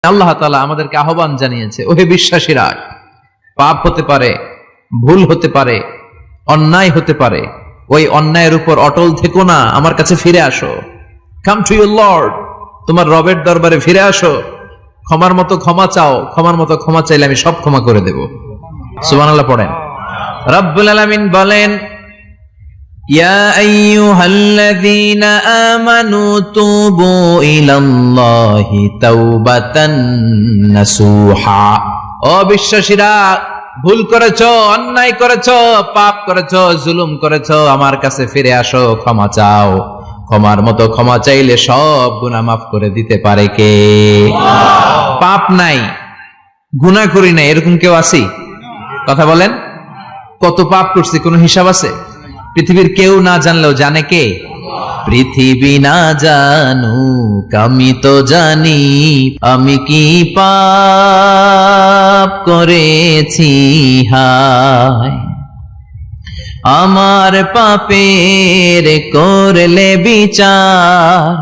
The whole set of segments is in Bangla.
আল্লাহ তাআলা আমাদেরকে আহ্বান জানিয়েছে, ওহে বিশ্বাসীরা, পাপ হতে পারে, ভুল হতে পারে, অন্যায় হতে পারে, ওই অন্যায়ের উপর অটল থেকো না, আমার কাছে ফিরে আসো। কাম টু ইউর লর্ড, তোমার রবের দরবারে ফিরে আসো, ক্ষমার মতো ক্ষমা চাও, ক্ষমার মতো ক্ষমা চাইলে আমি সব ক্ষমা করে দেব। সুবহানাল্লাহ পড়েন। রব্বুল আলামিন বলেন, ইয়া আইয়ুহাল্লাযীনা আমানু তুবু ইলাল্লাহি তাওবাতান নাসুহা। ও বিশ্বাসীরা, ভুল করেছো, অন্যায় করেছো, পাপ করেছো, জুলুম করেছো, আমার কাছে ফিরে আসো, ক্ষমা চাও। ক্ষমার মতো ক্ষমা চাইলে সব গুনাহ মাফ করে দিতে পারে কে? পাপ নাই, গুনাহ করি নাই, এরকম কেউ আছে? কথা বলেন। কত পাপ করছি, কোনো হিসাব আছে? পৃথিবীর কেউ না জানলেও জানে কে? পৃথিবী না জানুক আমি তো জানি, আমি কি পাপ করেছি হায়। আমার পাপের করলে বিচার,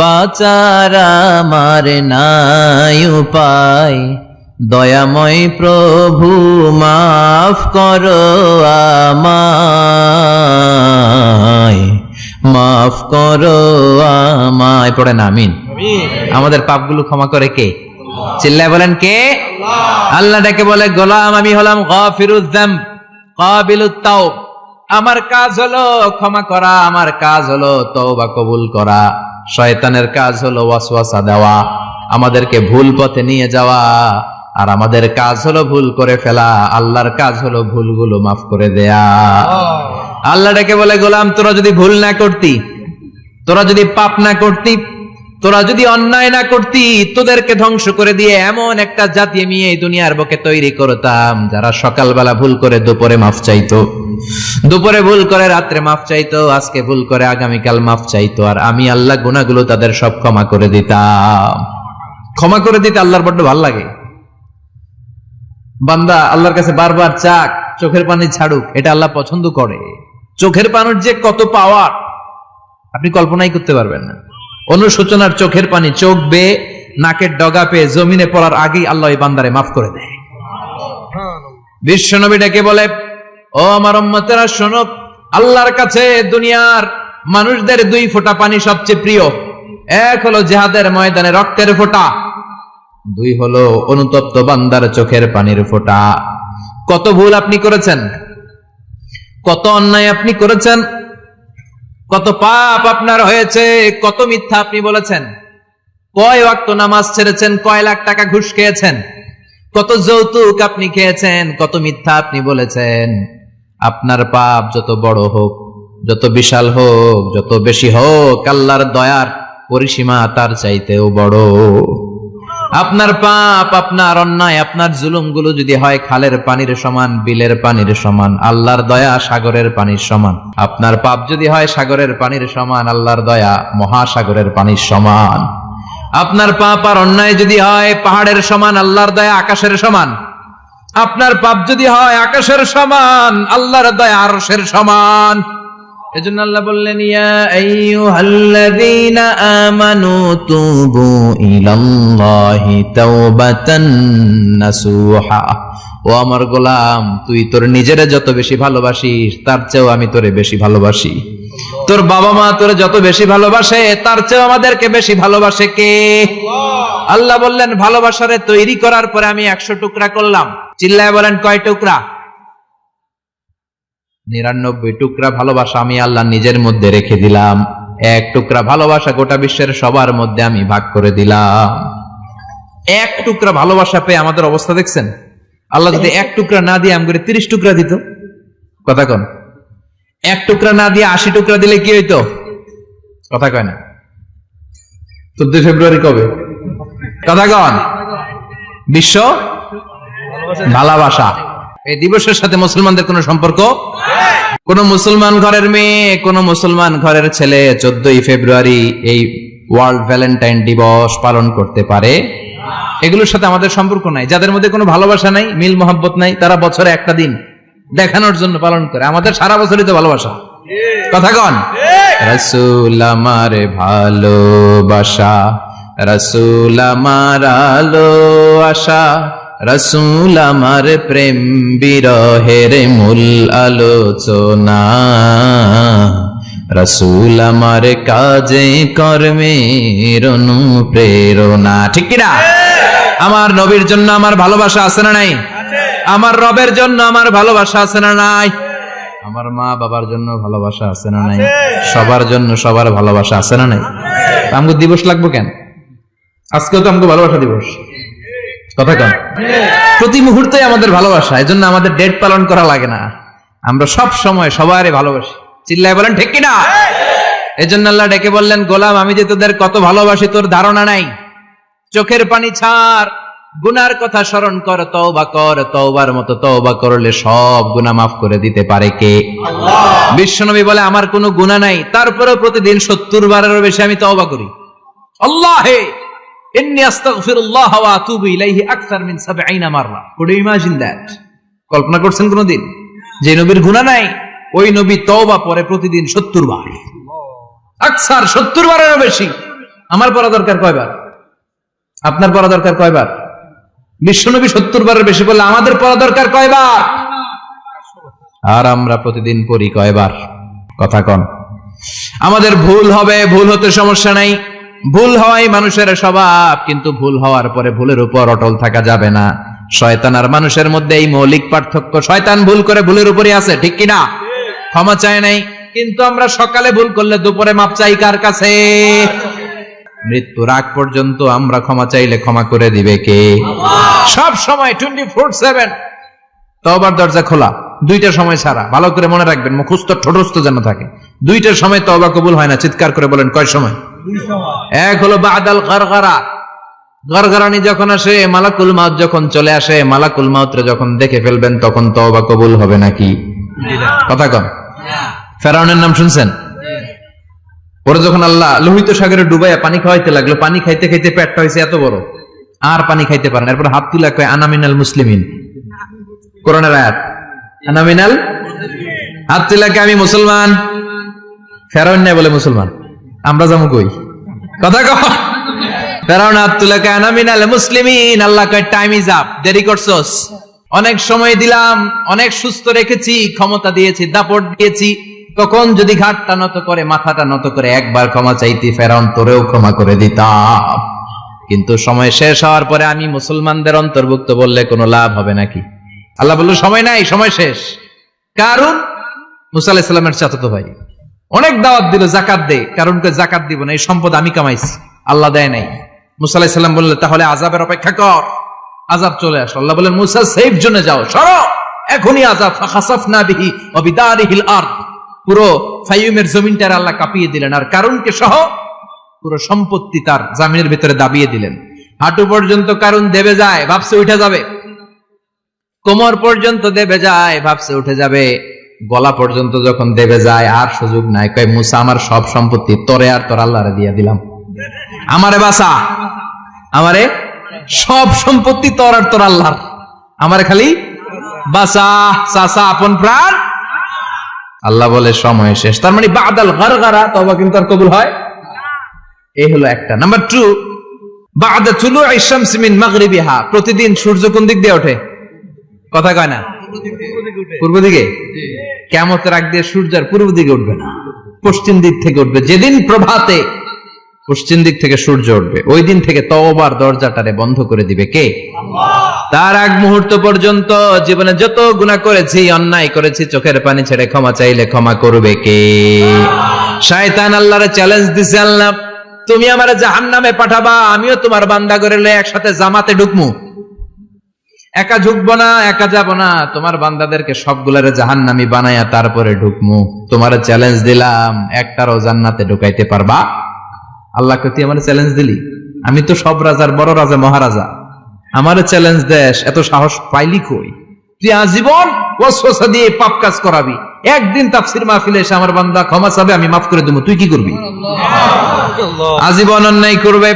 বাঁচার আমার নাই উপায়। দয়াময় প্রভু মাফ করো আমায়, মাফ করো আমায়। পড়েন আমিন। আমাদের পাপগুলো ক্ষমা করে কে? চিল্লায় বলেন কে? আল্লাহ ডেকে বলে, গোলাম আমি হলাম গাফিরুয যামব কাবিলুত তাওব। আমার কাজ হলো ক্ষমা করা, আমার কাজ হলো তওবা কবুল করা। শয়তানের কাজ হলো ওয়াসওয়াসা দেওয়া, আমাদেরকে ভুল পথে নিয়ে যাওয়া। আর আমাদের কাজ হলো ভুল করে ফেলা, আল্লাহর কাজ হলো ভুলগুলো মাফ করে দেয়া। আল্লাহ ডেকে বলে, গোলাম তোরা যদি ভুল না করতি, তোরা যদি পাপ না করতি, তোরা যদি অন্যায় না করতি, তোদেরকে ধ্বংস করে দিয়ে এমন একটা জাতি আমি এই দুনিয়ার বুকে তৈরি করতাম, যারা সকালবেলা ভুল করে দুপুরে মাফ চাইতো, দুপুরে ভুল করে রাত্রে মাফ চাইতো, আজকে ভুল করে আগামীকাল মাফ চাইতো। আর আমি আল্লাহ গুনাহগুলো তাদের সব ক্ষমা করে দিতাম। ক্ষমা করে দিতে আল্লাহর বড্ড ভালো লাগে। বান্দা আল্লাহর কাছে বারবার চাক, চোখের পানি ছাড়ুক, এটা আল্লাহ পছন্দ করে। চোখের পানির যে কত পাওয়ার আপনি কল্পনাই করতে পারবেন না। অনুশোচনার চোখের পানি চোখ বেয়ে নাকের ডগা পেয়ে জমিনে পড়ার আগেই আল্লাহ এই বান্দারে মাফ করে দেয়। বিশ্বনবী ডেকে বলে, ও আমার উম্মতেরা শোনো, আল্লাহর কাছে দুনিয়ার মানুষদের দুই ফোঁটা পানি সবচেয়ে প্রিয়। এক হলো জিহাদের ময়দানে রক্তের ফোঁটা, দুই হলো অনুতপ্ত বান্দার চোখের পানির ফোঁটা। কত ভুল আপনি করেছেন, কত অন্যায় আপনি করেছেন, কত পাপ আপনার হয়েছে, কত মিথ্যা আপনি বলেছেন, কয় ওয়াক্ত নামাজ ছেড়েছেন, কয় লাখ টাকা ঘুষ খেয়েছেন, কত যৌতুক আপনি খেয়েছেন, কত মিথ্যা আপনি বলেছেন। আপনার পাপ যত বড় হোক, যত বিশাল হোক, যত বেশি হোক, আল্লাহর দয়ার পরিসীমা তার চাইতেও বড়। আপনার পাপ, আপনার অন্যায়, আপনার জুলুমগুলো যদি হয় খালের পানির সমান, বিলের পানির সমান, আল্লাহর দয়া সাগরের পানির সমান। আপনার পাপ যদি হয় সাগরের পানির সমান, আল্লাহর দয়া মহাসাগরের পানির সমান। আপনার পাপ আর অন্যায় যদি হয় পাহাড়ের সমান, আল্লাহর দয়া আকাশের সমান। আপনার পাপ যদি হয় আকাশের সমান, আল্লাহর দয়া আরশের সমান। এজন্য আল্লাহ বললেন, ইয়া আইয়ুহাল্লাযীনা আমানু তুবু ইলাল্লাহি তাওবাতান নাসুহা। ও আমার গোলাম, তুই তোর নিজেরে যত বেশি ভালোবাসিস, তার চেয়েও আমি তোরে বেশি ভালোবাসি। তোর বাবা মা তোরে যত বেশি ভালোবাসে, তার চেয়েও আমাদেরকে বেশি ভালোবাসে কে? আল্লাহ বললেন, ভালোবাসারে তৈরি করার পরে আমি 100 টুকরা করলাম। চিল্লায় বলেন, কয় টুকরা? 99 টুকরা ভালোবাসা আমি আল্লাহ নিজের মধ্যে রেখে দিলাম। 1 টুকরা ভালোবাসা গোটা বিশ্বের সবার মধ্যে আমি ভাগ করে দিলাম। 1 টুকরা ভালোবাসা পেয়ে আমাদের অবস্থা দেখছেন? আল্লাহ যদি 1 টুকরা না দিয়ে আমগরে 30 টুকরা দিত, কথা কন। 1 টুকরা না দিয়ে 80 টুকরা দিলে কি হইতো? কথা কয় না। 14 ফেব্রুয়ারি কবে? কথা কন। বিশ্ব ভালোবাসা এই দিবসের সাথে মুসলমানদের কোন সম্পর্ক? কোন মুসলমান ঘরের মেয়ে, কোন মুসলমান ঘরের ছেলে 14 ফেব্রুয়ারি এই ওয়ার্ল্ড ভ্যালেন্টাইন দিবস পালন করতে পারে? এগুলোর সাথে আমাদের সম্পর্ক নাই। যাদের মধ্যে কোনো ভালোবাসা নাই, মিল মোহাব্বত নাই, তারা বছরে একটা দিন দেখানোর জন্য পালন করে। আমাদের সারা বছরই তো ভালোবাসা। কথা কন। রাসূল আমারে ভালোবাসা, রাসূল আমার আলো আশা, রাসূল আমার প্রেম বিরহের মূল আলোচনা, রাসূল আমার কাজে কর্মের অনুপ্রেরণা। ঠিক কিনা? আমার নবীর জন্য আমার ভালোবাসা আছে না নাই? আমার রবের জন্য আমার ভালোবাসা আছে না নাই? আমার মা বাবার জন্য ভালোবাসা আছে না নাই? সবার জন্য সবার ভালোবাসা আছে না নাই? আমগো দিবস লাগবো কেন? আজকেও তো আমগো ভালোবাসা দিবস, কথা কন। প্রতি মুহূর্তে আমাদের ভালোবাসা, এজন্য আমাদের ডেট পালন করা লাগে না। আমরা সব সময় সবারই ভালোবাসি। চিল্লায় বলেন ঠিক কিনা? এজন্য আল্লাহ ডেকে বললেন, গোলাম আমি যে তোদের কত ভালোবাসি তোর ধারণা নাই। চোখের পানি ছাড়, গুনার কথা স্মরণ কর, তওবা কর। তওবার মতো তওবা করলে সব গুনাহ মাফ করে দিতে পারে কে? আল্লাহ। বিশ্বনবী বলে আমার কোনো গুনাহ নাই, তারপরেও প্রতিদিন 70 বারেরও বেশি আমি তওবা করি। আল্লাহে ইন্নী আস্তাগফিরুল্লাহ ওয়া আতুবু ইলাইহি আকসার মিন 70 মাররা। Could you imagine that? কল্পনা করছেন কোনদিন যে নবীর গুনাহ নাই, ওই নবী তওবা পড়ে প্রতিদিন 70 বার, আকসার 70 বারেরও বেশি। আমার পড়া দরকার কয়বার? আপনার পড়া দরকার কয়বার? বিশ্বনবী 70 বারের বেশি বললে আমাদের পড়া দরকার কয়বার? আর আমরা প্রতিদিন পড়ি কয়বার? কথা কন। আমাদের ভুল হবে, ভুল হতে সমস্যা নাই, ভুল হওয়াই মানুষের স্বভাব, কিন্তু ভুল হওয়ার পরে ভুলের উপর অটল থাকা যাবে না। শয়তান আর মানুষের মধ্যে এই মৌলিক পার্থক্য। শয়তান ভুল করে ভুলের উপরই আছে, ঠিক কিনা? ক্ষমা চায় নাই, কিন্তু আমরা সকালে ভুল করলে দুপুরে মাপ চাই কার কাছে? মৃত্যুর আগ পর্যন্ত আমরা ক্ষমা চাইলে ক্ষমা করে দিবে কে? সব সময় 24/7 তওবার দরজা খোলা, দুইটা সময় ছাড়া। ভালো করে মনে রাখবেন, মুখস্থ ঠোঁটস্থ যেন থাকে। দুইটার সময় তওবা কবুল হয় না। চিৎকার করে বলেন কয় সময়? এক হলো বাদাল গারগারা, গারগারানি যখন আসে, মালাকুল মাউত যখন চলে আসে, মালাকুল মাউতরে যখন দেখে ফেলবেন তখন তওবা কবুল হবে নাকি? কথা কন। ফেরাউনের নাম শুনছেন? ওরা যখন আল্লাহ লোহিত সাগরে ডুবাইয়া পানি খাওয়াইতে লাগলো, পানি খাইতে খাইতে পেটটা হয়েছে এত বড়, আর পানি খাইতে পারেন। এরপর হাত তুলে কয় আনা মিনাল মুসলিমিন। কোরআনের আয়াত, আনা মিনাল, হাত তুলে কয় আমি মুসলমান। ফেরাউন নাই বলে মুসলমান, আমরা যাবো কই? কথা কও। ফেরাউন হাত তুলে কয় আনা মিনাল মুসলিমিন। আল্লাহ কয় টাইম ইজ আপ, দেরি করছস। অনেক সময় দিলাম, অনেক সুস্থ রেখেছি, ক্ষমতা দিয়েছি, দাপট দিয়েছি, তখন যদি ঘাটটা নত করে, মাথাটা নত করে একবার ক্ষমা চাইতি, ফেরাউন তোরেও ক্ষমা করে দিতাম। কিন্তু সময় শেষ হওয়ার পরে আমি মুসলমানদের অন্তর্ভুক্ত বললে কোনো লাভ হবে নাকি? আল্লাহ বলল সময় নাই, সময় শেষ। কারণ মুসা আলাইহিস সালামের চাচাতো ভাই অনেক দাওয়াত দিল, জাকাত দে। কারণকে জাকাত দিব না, এই সম্পদ আমি কামাইছি, আল্লাহ দেয় নাই। মুসা আলাইহিস সালাম বললেন তাহলে আযাবের অপেক্ষা কর। আযাব চলে আসলো। আল্লাহ বলেন মুসা সেফ জোনে যাও, সরো, এখনই আযাব। ফাখাসাফনা বিহি ওয়া বিদারিহিল আরদ, পুরো ফাইয়ুমের জমিনটার আল্লাহ কাঁপিয়ে দিলেন, আর কারুনকে সহ পুরো সম্পত্তি তার জামিনের ভিতরে দাবিয়ে দিলেন। হাঁটু পর্যন্ত কারুন দেবে যায়, ভাবছে উঠে যাবে। কোমর পর্যন্ত দেবে যায়, ভাবছে উঠে যাবে। গলা পর্যন্ত যখন দেবে যায় আর সুযোগ নাই। কয় মুসা আমার সব সম্পত্তি তোরে আর তোর আল্লাহরে দিয়ে দিলাম, আমারে বাঁচা, আমারে সব সম্পত্তি তোর আর তোর আল্লাহর, আমারে খালি বাঁচা, চাচা আপন প্রাণ। আল্লাহ বলে সময় শেষ। তার মানে বাদাল গারগারা তওবা কিন্তু আর কবুল হয়? এই হলো একটা। নাম্বার 2, বাদা তুলুই শামস মিন মাগরিবিহা, প্রতিদিন সূর্য কোন দিক দিয়ে ওঠে? কথা কয় না? পূর্ব দিকে। কিয়ামতের আগ দিয়ে সূর্য আর পূর্ব দিকে উঠবে না, পশ্চিম দিক থেকে উঠবে। যেদিন প্রভাতে পশ্চিম দিক থেকে সূর্য উঠবে, ওই দিন থেকে তওবার দরজাটারে বন্ধ করে দিবে কে? আল্লাহ। তার আগ মুহূর্ত পর্যন্ত জীবনে যত গুনাহ করেছি, অন্যায় করেছি, চোখের পানি ছেড়ে ক্ষমা চাইলে ক্ষমা করবে কে? শয়তান আল্লাহরে চ্যালেঞ্জ দিছে, আল্লাহ তুমি আমারে জাহান্নামে পাঠাবা, আমিও তোমার বান্দা করে লয়ে একসাথে জামাতে ঢুকমু। একা ঢুকবো না, একা যাব না, তোমার বান্দাদেরকে সবগুলারে জাহান্নামী বানায়া তারপরে ঢুকমু। তোমার চ্যালেঞ্জ দিলাম, একটারও জান্নাতে ঢুকাইতে পারবা? আল্লাহকে তুই আমার চ্যালেঞ্জ দিলি? আমি তো সব রাজার বড় রাজা, মহারাজা, আমার চ্যালেঞ্জ দেশ, এত সাহস পাইলি কই? তুই আজীবন ওয়াসওয়াসা দিয়ে পাপ কাজ করাবি, একদিন তাফসীর মাহফিলে এসে আমার বান্দা ক্ষমা চাবে, আমি মাফ করে দেবো, তুই কি করবি? আজীবন অন্যায় করবে,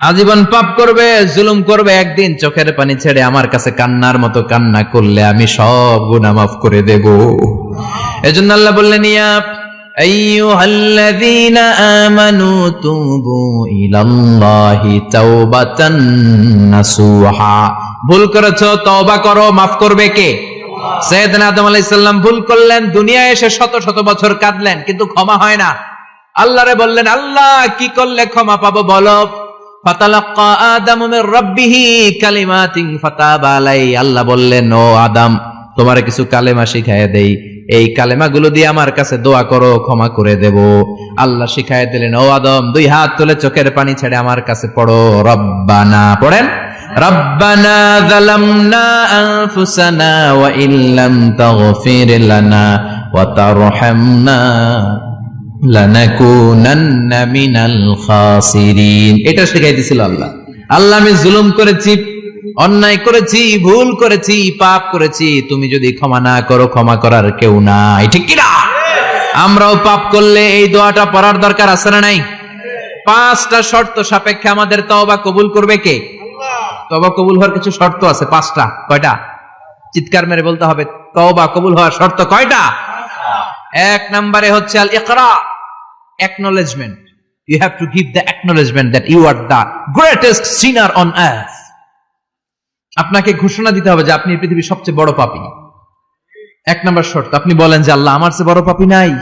আজীবন পাপ করবে, জুলুম করবে, একদিন চোখের পানি ছেড়ে আমার কাছে কান্নার মতো কান্না করলে আমি সব গুনাহ মাফ করে দেব। এজন্য আল্লাহ বললেন ইয়া আইয়ুহাল্লাযীনা আমানু তুবু ইলাল্লাহি তাওবাতান নাসুহা। ভুল করেছো, তওবা করো, মাফ করবে কে? সাইয়েদনা আদম আলাইহিস সালাম ভুল করলেন, দুনিয়ায় এসে শত শত বছর কাঁদলেন, কিন্তু ক্ষমা হয় না। আল্লাহরে বললেন, আল্লাহ কি করলে ক্ষমা পাবো বলো? ফাতালাক্কা আদামু মির রাব্বিহি কালিমাতিন ফাতাবা আলাইহি। আল্লাহ বললেন, ও আদম, তোমারে কিছু কালেমা শিখাইয়া দেই, এই কালেমাগুলো দিয়ে আমার কাছে দোয়া করো, ক্ষমা করে দেব। আল্লাহ শিখাইয়া দিলেন, ও আদম, দুই হাত তুলে চোখের পানি ছেড়ে আমার কাছে পড়ো, রব্বানা। পড়েন, রব্বানা যালামনা আনফুসানা ওয়া ইল্লাম তাগফির লানা ওয়া তারহামনা লানাকুনান্না মিনাল খাসিরিন। এটা শিখাই দিয়েছিল আল্লাহ। আল্লাহ, আমি জুলুম করেছি, অন্যায় করেছি, ভুল করেছি, পাপ করেছি, তুমি যদি ক্ষমা না করো, ক্ষমা করার কেউ নাই, ঠিক কি না? আমরাও পাপ করলে এই দোয়াটা পড়ার দরকার আছে না নাই? 5টা শর্ত সাপেক্ষে আমাদের তওবা কবুল করবে কে? তওবা কবুল হওয়ার কিছু শর্ত আছে, 5টা। কয়টা? চিৎকার মেরে বলতে হবে, তওবা কবুল হওয়ার শর্ত কয়টা? 1 নম্বরে হচ্ছে আল ইকরা, acknowledgement. You have to give the acknowledgement that you are the greatest sinner on earth. আপনাকে ঘোষণা দিতে হবে যে আপনি পৃথিবীর সবচেয়ে বড় পাপী। 1 নম্বর শর্ত, আপনি বলেন যে আল্লাহ, আমার চেয়ে বড় পাপী নাই,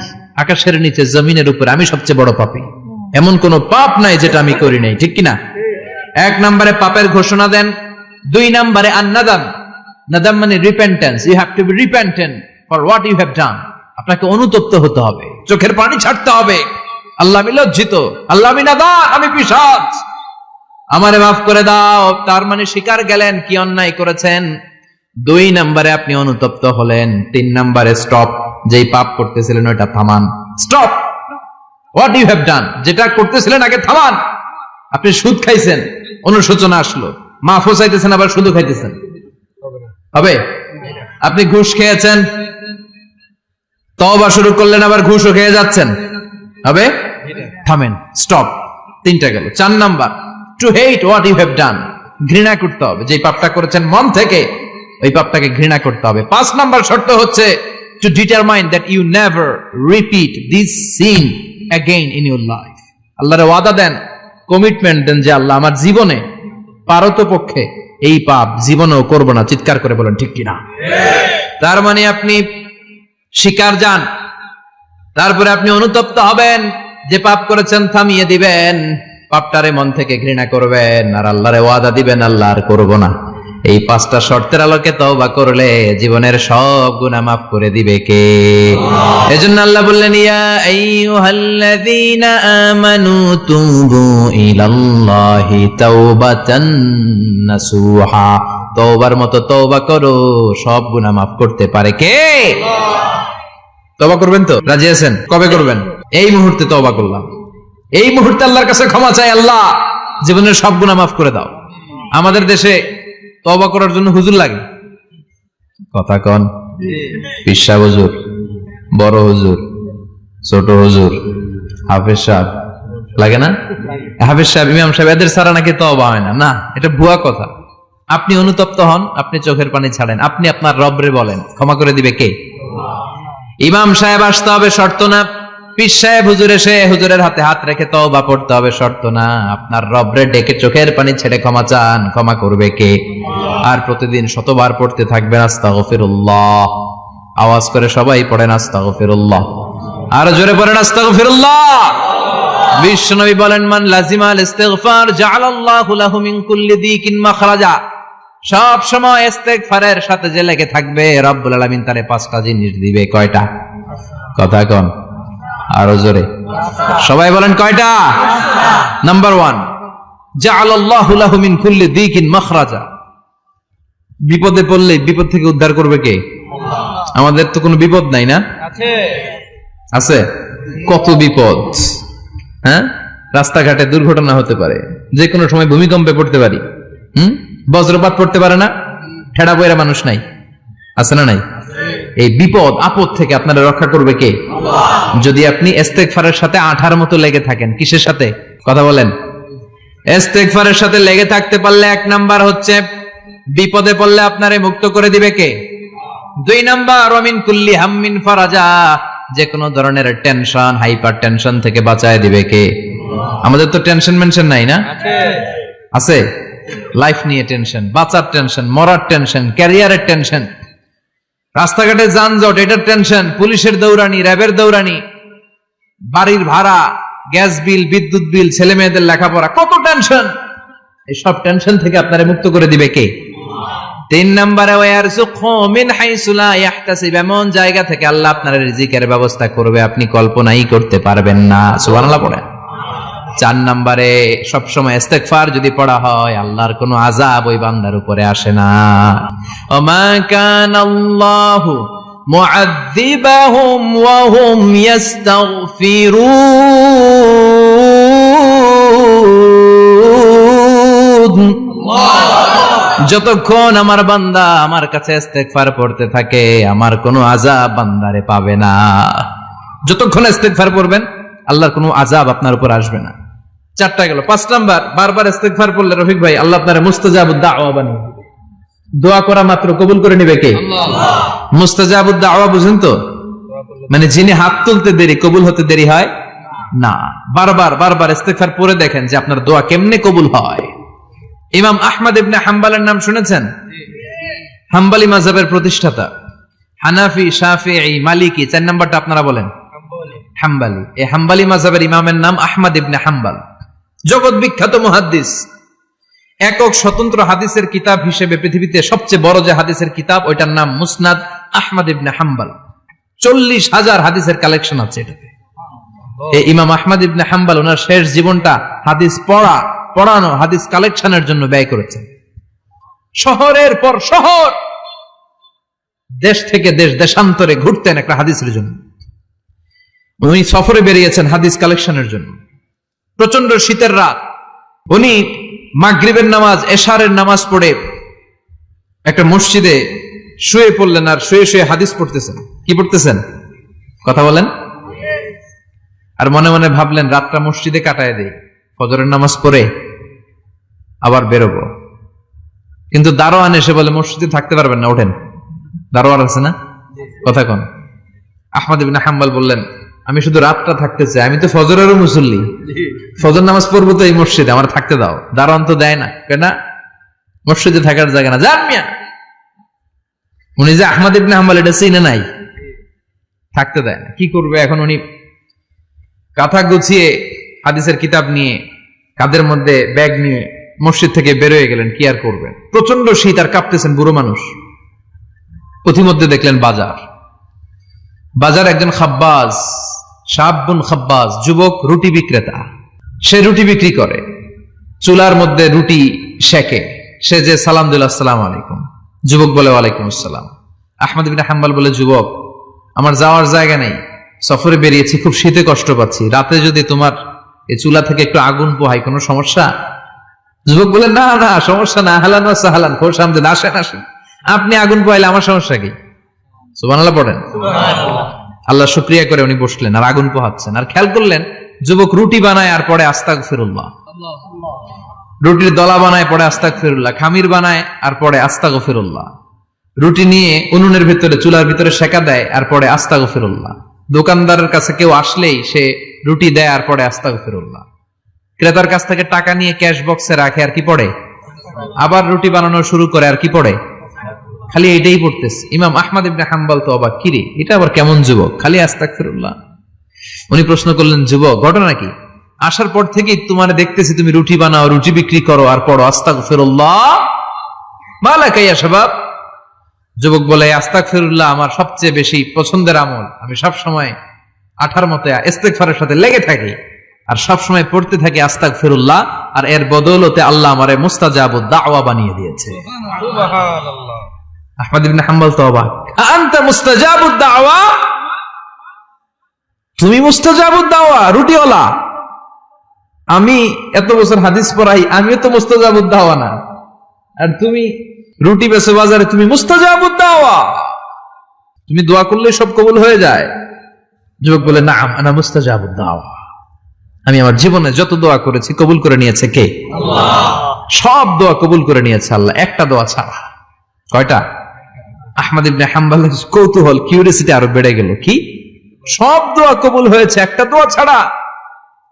আকাশের নিচে জমিনের উপরে আমি সবচেয়ে বড় পাপী, এমন কোন পাপ নাই যেটা আমি করি নাই, ঠিক কিনা? 1 নম্বরে পাপের ঘোষণা দেন। 2 নম্বরে আন-নাদাম। নাদাম মানে repentance. You have to be repentant for what you have done. আপনাকে অনুতপ্ত হতে হবে, চোখের পানি ছাড়তে হবে। আল্লাহ, আমি লজ্জিত, আল্লাহ আমি নাদান, আমি পিশাচ, আমারে মাফ করে দাও। তার মানে স্বীকার গেলেন কি অন্যায় করেছেন। 2 নম্বরে আপনি অনুতপ্ত হলেন। 3 নম্বরে স্টপ, যেই পাপ করতেছিলেন ওটা থামান। Stop what you have done, যেটা করতেছিলেন আগে থামান। আপনি সুদ খাইছেন, অনুশোচনা আসলো, মাফও চাইতেছেন, আবার সুদও খাইতেছেন, হবে? আপনি ঘুষ খেয়েছেন, তওবা শুরু করলেন, আবার ঘুষও খেয়ে যাচ্ছেন, হবে? থামেন, স্টপ। 3টা গেল। 4 number, to hate what you have done, ঘৃণা করতে হবে, যে পাপটা করেছেন মন থেকে ওই পাপটাকে ঘৃণা করতে হবে। 5 নাম্বার শর্ত হচ্ছে to determine that you never repeat this sin again in your life. আল্লাহর ওয়াদা দেন, কমিটমেন্ট দেন যে আল্লাহ, আমার জীবনে পারতপক্ষে এই পাপ জীবনেও করব না। চিৎকার করে বলেন, ঠিক কিনা? তার মানে আপনি শিকার যান, তারপরে আপনি অনুতপ্ত হবেন, যে পাপ করেছেন থামিয়ে দিবেন, পাপটারে মন থেকে ঘৃণা করবেন, আর আল্লাহরে ওয়াদা দিবেন, আল্লাহ আর করব না। এই 5টা শর্তের আলোকে তওবা করলে জীবনের সব গুনাহ মাফ করে দিবে কে? এজন্য আল্লাহ বললেন, ইয়া আইয়ুহাল্লাযীনা আমানু তুবু ইলাল্লাহি তাওবাতান নাসুহা। তওবার মতো তওবা করো, সব গুনাহ মাফ করতে পারে কে? তওবা করবেন তো? রাজি আছেন? কবে করবেন? এই মুহূর্তে তওবা করলাম, এই মুহূর্তে আল্লাহর কাছে ক্ষমা চাই, আল্লাহ জীবনের সব গুনাহ মাফ করে দাও। আমাদের দেশে তওবা করার জন্য হুজুর লাগে, কথা কন? পীর সাহেব হুজুর, বড় হুজুর, ছোট হুজুর, হাফেজ সাহেব লাগে না? হাফেজ সাহেব, ইমাম সাহেব, এদের ছাড়া নাকি তওবা হয় না। না, এটা ভুয়া কথা। আপনি অনুতপ্ত হন, আপনি চোখের পানি ছাড়েন, আপনি আপনার রবরে বলেন, ক্ষমা করে দিবে কে? ইমাম সাহেব আসতে হবে, শর্ত না। পীর সাহেব হুজুর এসে হুজুরের হাতে হাত রেখে তওবা পড়তে হবে, শর্ত না। আপনার রবরে ডেকে চোখের পানি ছেড়ে ক্ষমা চান, ক্ষমা করবে কে? আর প্রতিদিন শতবার পড়তে থাকবেন আস্তাগফিরুল্লাহ। আওয়াজ করে সবাই পড়েন আস্তাগফিরুল্লাহ, আর জোরে পড়েন আস্তাগফিরুল্লাহ। বিশ্বনবী বলেন, মান লাজিমাল ইস্তিগফার জাআলাল্লাহু লাহু মিন কুল্লি দিকিন মাখরাজা। সব সময় ইস্তিগফারের সাথে যে লেগে থাকবে, রব্বুল আলামিন তারে 5টা জিনিস দিবে। কয়টা? কথা কন, আরো জোরে সবাই বলেন, কয়টা? নাম্বার 1, জাআলাল্লাহু লাহু মিন কুল্লি দিকিন মাখরাজা। বিপদে পড়লে বিপদ থেকে উদ্ধার করবে কে? আমাদের তো কোনো বিপদ নাই না? আছে। কত বিপদ, হ্যাঁ? রাস্তাঘাটে দুর্ঘটনা হতে পারে, যে কোনো সময় ভূমিকম্পে পড়তে পারি, বজ্রপাত পড়তে পারে না, ঠেড়া বইরা মানুষ নাই, আছে না নাই? এই বিপদ আপদ থেকে আপনারা রক্ষা করবে কে? যদি আপনি ইস্তেগফারের সাথে আঠার মতো লেগে থাকেন। কিসের সাথে? কথা বলেন। ইস্তেগফারের সাথে লেগে থাকতে পারলে 1 নাম্বার হচ্ছে বিপদে পড়লে আপনারে মুক্ত করে দিবে কে? 2 নাম্বার, ওমিন কুল্লি হাম্মিন ফারাজা। যে কোনো ধরনের টেনশন, হাইপার টেনশন থেকে বাঁচায় দিবে কে? আমাদের তো টেনশন মেনশন নাই না? আছে। লাইফ নিয়ে টেনশন, বাঁচার টেনশন, মরার টেনশন, ক্যারিয়ারের টেনশন, রাস্তাঘাটে যানজট এটার টেনশন, পুলিশের দৌড়ানি, র্যাবের দৌড়ানি, বাড়ির ভাড়া, গ্যাস বিল, বিদ্যুৎ বিল, ছেলে মেয়েদের লেখাপড়া, কত টেনশন। এই সব টেনশন থেকে আপনারে মুক্ত করে দিবে কে? 3 নম্বরে ওয়ারযুকহু মিন হাইসু লা ইয়াহতাসিব, এমন জায়গা থেকে আল্লাহ আপনার রিজিকের ব্যবস্থা করবে আপনি কল্পনাই করতে পারবেন না। সুবহানাল্লাহ পড়েন। 4 নম্বরে সবসময় ইস্তিগফার যদি পড়া হয় আল্লাহর কোনো আযাব ওই বান্দার উপরে আসে না। ওমা কানাল্লাহু মুআযযিবাহুম ওয়া হুম ইস্তাগফিরুন। যতক্ষণ আমার বান্দা আমার কাছে ইস্তিগফার পড়তে থাকে আমার কোনো আযাব বান্দারে পাবে না। যতক্ষণ ইস্তিগফার পড়বেন আল্লাহর কোনো আযাব আপনার উপর আসবে না। 4টা গেল। 5 নাম্বার, বারবার ইস্তিগফার পড়লে রফিক ভাই আল্লাহ আপনার মুস্তাজাবুদ দাওয়া বানিয়ে দিবে। দোয়া করা মাত্র কবুল করে নেবে কে? আল্লাহ। মুস্তাজাবুদ দাওয়া বুঝেন তো? মানে যিনি হাত তুলতে দেরি কবুল হতে দেরি হয় না। বারবার ইস্তিগফার পড়ে দেখেন যে আপনার দোয়া কেমনে কবুল হয়। ইমাম আহমদ ইবনে হাম্বলের নাম শুনেছেন? হাম্বলি মাযহাবের প্রতিষ্ঠাতা। হানাফি, শাফিঈ, মালিকি, 4 নাম্বারটা আপনারা বলেন। হাম্বলি। এই হাম্বলি মাযহাবের ইমামের নাম আহমদ ইবনে হাম্বল। জগৎ বিখ্যাত মুহাদ্দিস। একক স্বতন্ত্র হাদিসের কিতাব হিসেবে পৃথিবীতে সবচেয়ে বড় যে হাদিসের কিতাব ওইটার নাম মুসনাদ আহমদ ইবনে হাম্বল। 40,000 হাদিসের কালেকশন আছে এটাতে। এই ইমাম আহমদ ইবনে হাম্বল ওনার শেষ জীবনটা হাদিস পড়ানো, হাদিস কালেকশনের জন্য ব্যয় করেছেন। শহরের পর শহর, দেশ থেকে দেশ, দেশান্তরে ঘুরতেন একটা হাদিসের জন্য। উনি সফরে বেরিয়েছেন হাদিস কালেকশনের জন্য। প্রচন্ড শীতের রাত, উনি মাগরিবের নামাজ, এশারের নামাজ পড়ে একটা মসজিদে শুয়ে পড়লেন আর শুয়ে শুয়ে হাদিস পড়তেছেন। কি পড়তেছেন? কথা বলেন। আর মনে মনে ভাবলেন রাতটা মসজিদে কাটায় দেই, ফজরের নামাজ পড়ে আবার বেরোবো। কিন্তু দারোয়ান এসে বলে মসজিদে থাকতে পারবেন না, ওঠেন। দারোয়ান আছে না? কথা কন। আহমদ ইবনে হাম্বল বললেন আমি শুধু রাতটা থাকতে চাই, আমি তো ফজরেরও মুসল্লি, ফজর নামাজ পড়বো তো এই মসজিদে, আমার থাকতে দাও। দারোয়ান তো দেয় না, কেন? মসজিদে থাকার জায়গা না, যান মিয়া। উনি যে আহমদ ইবনে হাম্বল এটা চিনে নাই, থাকতে দেয় না। কি করবে এখন? উনি কাঁথা গুছিয়ে হাদিসের কিতাব নিয়ে কাঁধের মধ্যে ব্যাগ নিয়ে মসজিদ থেকে বেরোয় গেলেন। কি আর করবেন? প্রচন্ড শীত আর কাঁপতেছেন, বুড়ো মানুষ। পথিমধ্যে দেখলেন বাজার একজন খাব্বাজ, শাবুন খাব্বাজ, যুবক রুটি বিক্রেতা। সে রুটি বিক্রি করে, চুলার মধ্যে রুটি সেকে। সে যে সালাম দিল আসসালামু আলাইকুম, যুবক বলে ওয়ালাইকুম আসসালাম। আহমদ ইবনে হাম্বল বলে যুবক আমার যাওয়ার জায়গা নেই, সফরে বেরিয়েছি, খুব শীতে কষ্ট পাচ্ছি, রাতে যদি তোমার এই চুলা থেকে একটু আগুন পোহাই কোনো সমস্যা? যুবক বলে না না সমস্যা না, আহলান ওয়া সাহলান, খোশ আমদেদ, আসেন। আপনি আগুন পোহাইলে আমার সমস্যা কি? সুবহানাল্লাহ পড়েন। আল্লাহ শুকরিয়া করে উনি বসলেন আর আগুন পোহাচ্ছেন। আর খেয়াল করলেন যুবক রুটি বানায় আর পরে আস্তাগফিরুল্লাহ, রুটির দলা বানায় পরে আস্তাগফিরুল্লাহ, খামির বানায় আর পরে আস্তাগফিরুল্লাহ, রুটি নিয়ে উনুনের ভিতরে চুলার ভিতরে সেকা দেয় আর পরে আস্তাগফিরুল্লাহ। দোকানদারের কাছে কেউ আসলেই সে রুটি দেয় আর পরে আস্তাগফিরুল্লাহ। ক্রেতার কাছ থেকে টাকা নিয়ে ক্যাশ বক্সে রাখে আর কি পড়ে? আবার রুটি বানানো শুরু করে আর কি পড়ে? খালি এটাই পড়তেছে। ইমাম আহমদ ইবনে হাম্বল তো অবাক, কিরে এটা আবার কেমন যুবক, খালি আস্তাগফিরুল্লাহ। উনি প্রশ্ন করলেন যুবক ঘটনা কি? আসার পর থেকেই তোমার দেখতেছি তুমি রুটি বানাও, রুটি বিক্রি করো আর পড়ো আস্তাগফিরুল্লাহ, মালাকা ইয়া শাবাব। যুবক বলে আস্তাগফিরুল্লাহ আমার সবচেয়ে বেশি পছন্দের আমল, আমি সব সময় আঠার মতো ইস্তিগফারের সাথে লেগে থাকি আর সব সময় পড়তে থাকি আস্তাগফিরুল্লাহ, আর এর বদৌলতে আল্লাহ আমারে মুস্তাজাবুদ দাওয়া বানিয়ে দিয়েছে। সুবহানাল্লাহ। আহমদ ইবনে হাম্বল তো অবাক, আনতা মুস্তাজাবুদ দাওয়া, তুমি মুস্তাজাবুদ দাওয়া, রুটিওয়ালা। আমি এত বছর হাদিস পড়াই, আমিও তো মুস্তাজাবুদ দাওয়া না, আর তুমি রুটি বেচো বাজারে, তুমি মুস্তাজাবুদ দাওয়া, তুমি দোয়া করলে সব কবুল হয়ে যায়। যুবক বলে নাম আনা মুস্তাজাবুদ দাওয়া, আমি আমার জীবনে যত দোয়া করেছি কবুল করে নিয়েছে কে? আল্লাহ। সব দোয়া কবুল করে নিয়েছে আল্লাহ, একটা দোয়া ছাড়া। কয়টা? আহমদ ইবনে হাম্বলের কৌতূহল, কিউরিয়াসিটি আরো বেড়ে গেল। কি? সব দোয়া কবুল হয়েছে একটা দোয়া ছাড়া।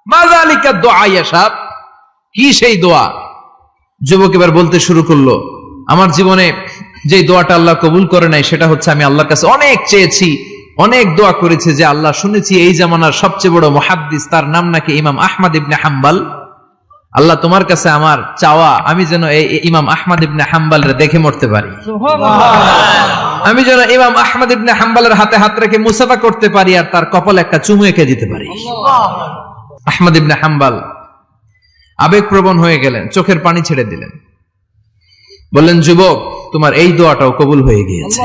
মাযালিকা দোয়া ইয়াসাব, কি সেই দোয়া? যুবক এবার বলতে শুরু করলো, আমার জীবনে যে দোয়াটা আল্লাহ কবুল করে নাই সেটা হচ্ছে আমি আল্লাহর কাছে অনেক চেয়েছি, অনেক দোয়া করেছি যে আল্লাহ, শুনেছি এই জামানার সবচেয়ে বড় মুহাদ্দিস, তার নাম নাকি ইমাম আহমদ ইবনে হাম্বল। আল্লাহ তোমার কাছে আমার চাওয়া, আমি যেন এই ইমাম আহমদ ইবনে হাম্বলের দেখে মরতে পারি, আমি যেন ইমাম আহমদ ইবনে হাম্বলের হাতে হাত রেখে মুসাফা করতে পারি আর তার কপালে একটা চুমু এঁকে দিতে পারি। আহমদ ইবনে হাম্বল আবেগপ্রবণ হয়ে গেলেন, চোখের পানি ছেড়ে দিলেন, বললেন, যুবক, তোমার এই দোয়াটাও কবুল হয়ে গিয়েছে।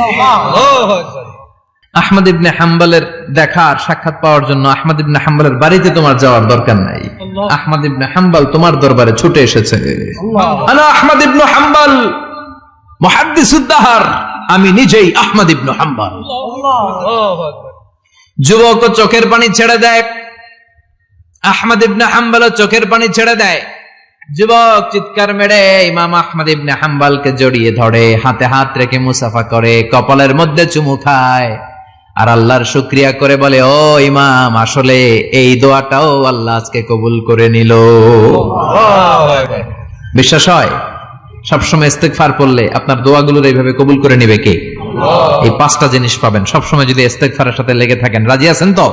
আহমদ ইবনে হাম্বলের দেখার সাক্ষাৎ পাওয়ার জন্য আহমদ ইবনে হাম্বলের বাড়িতে তোমার যাওয়ার দরকার নাই, আহমদ ইবনে হাম্বল তোমার দরবারে ছুটে এসেছে। আনা আহমদ ইবনে হাম্বল মুহাদ্দিসুদ দাহর, আমি নিজেই আহমদ ইবনে হাম্বল। যুবক চোখের পানি ছেড়ে দেয়, আহমদ ইবনে হাম্বল চোখের পানি ছেড়ে দেয়। যুবক চিৎকার মেরে ইমাম আহমদ ইবনে হাম্বলকে জড়িয়ে ধরে, হাতে হাত রেখে মুসাফা করে, কপালের মধ্যে চুমু খায় আর আল্লাহর শুকরিয়া করে বলে, ও ইমাম, আসলে এই দোয়াটাও আল্লাহ আজকে কবুল করে নিল। বিশ্বাস হয়? সবসময় ইস্তেগফার পড়লে আপনার দোয়াগুলোর এইভাবে কবুল করে নিবে কে? এই পাঁচটা জিনিস পাবেন সবসময় যদি ইস্তেগফারের সাথে লেগে থাকেন। রাজি আছেন তো?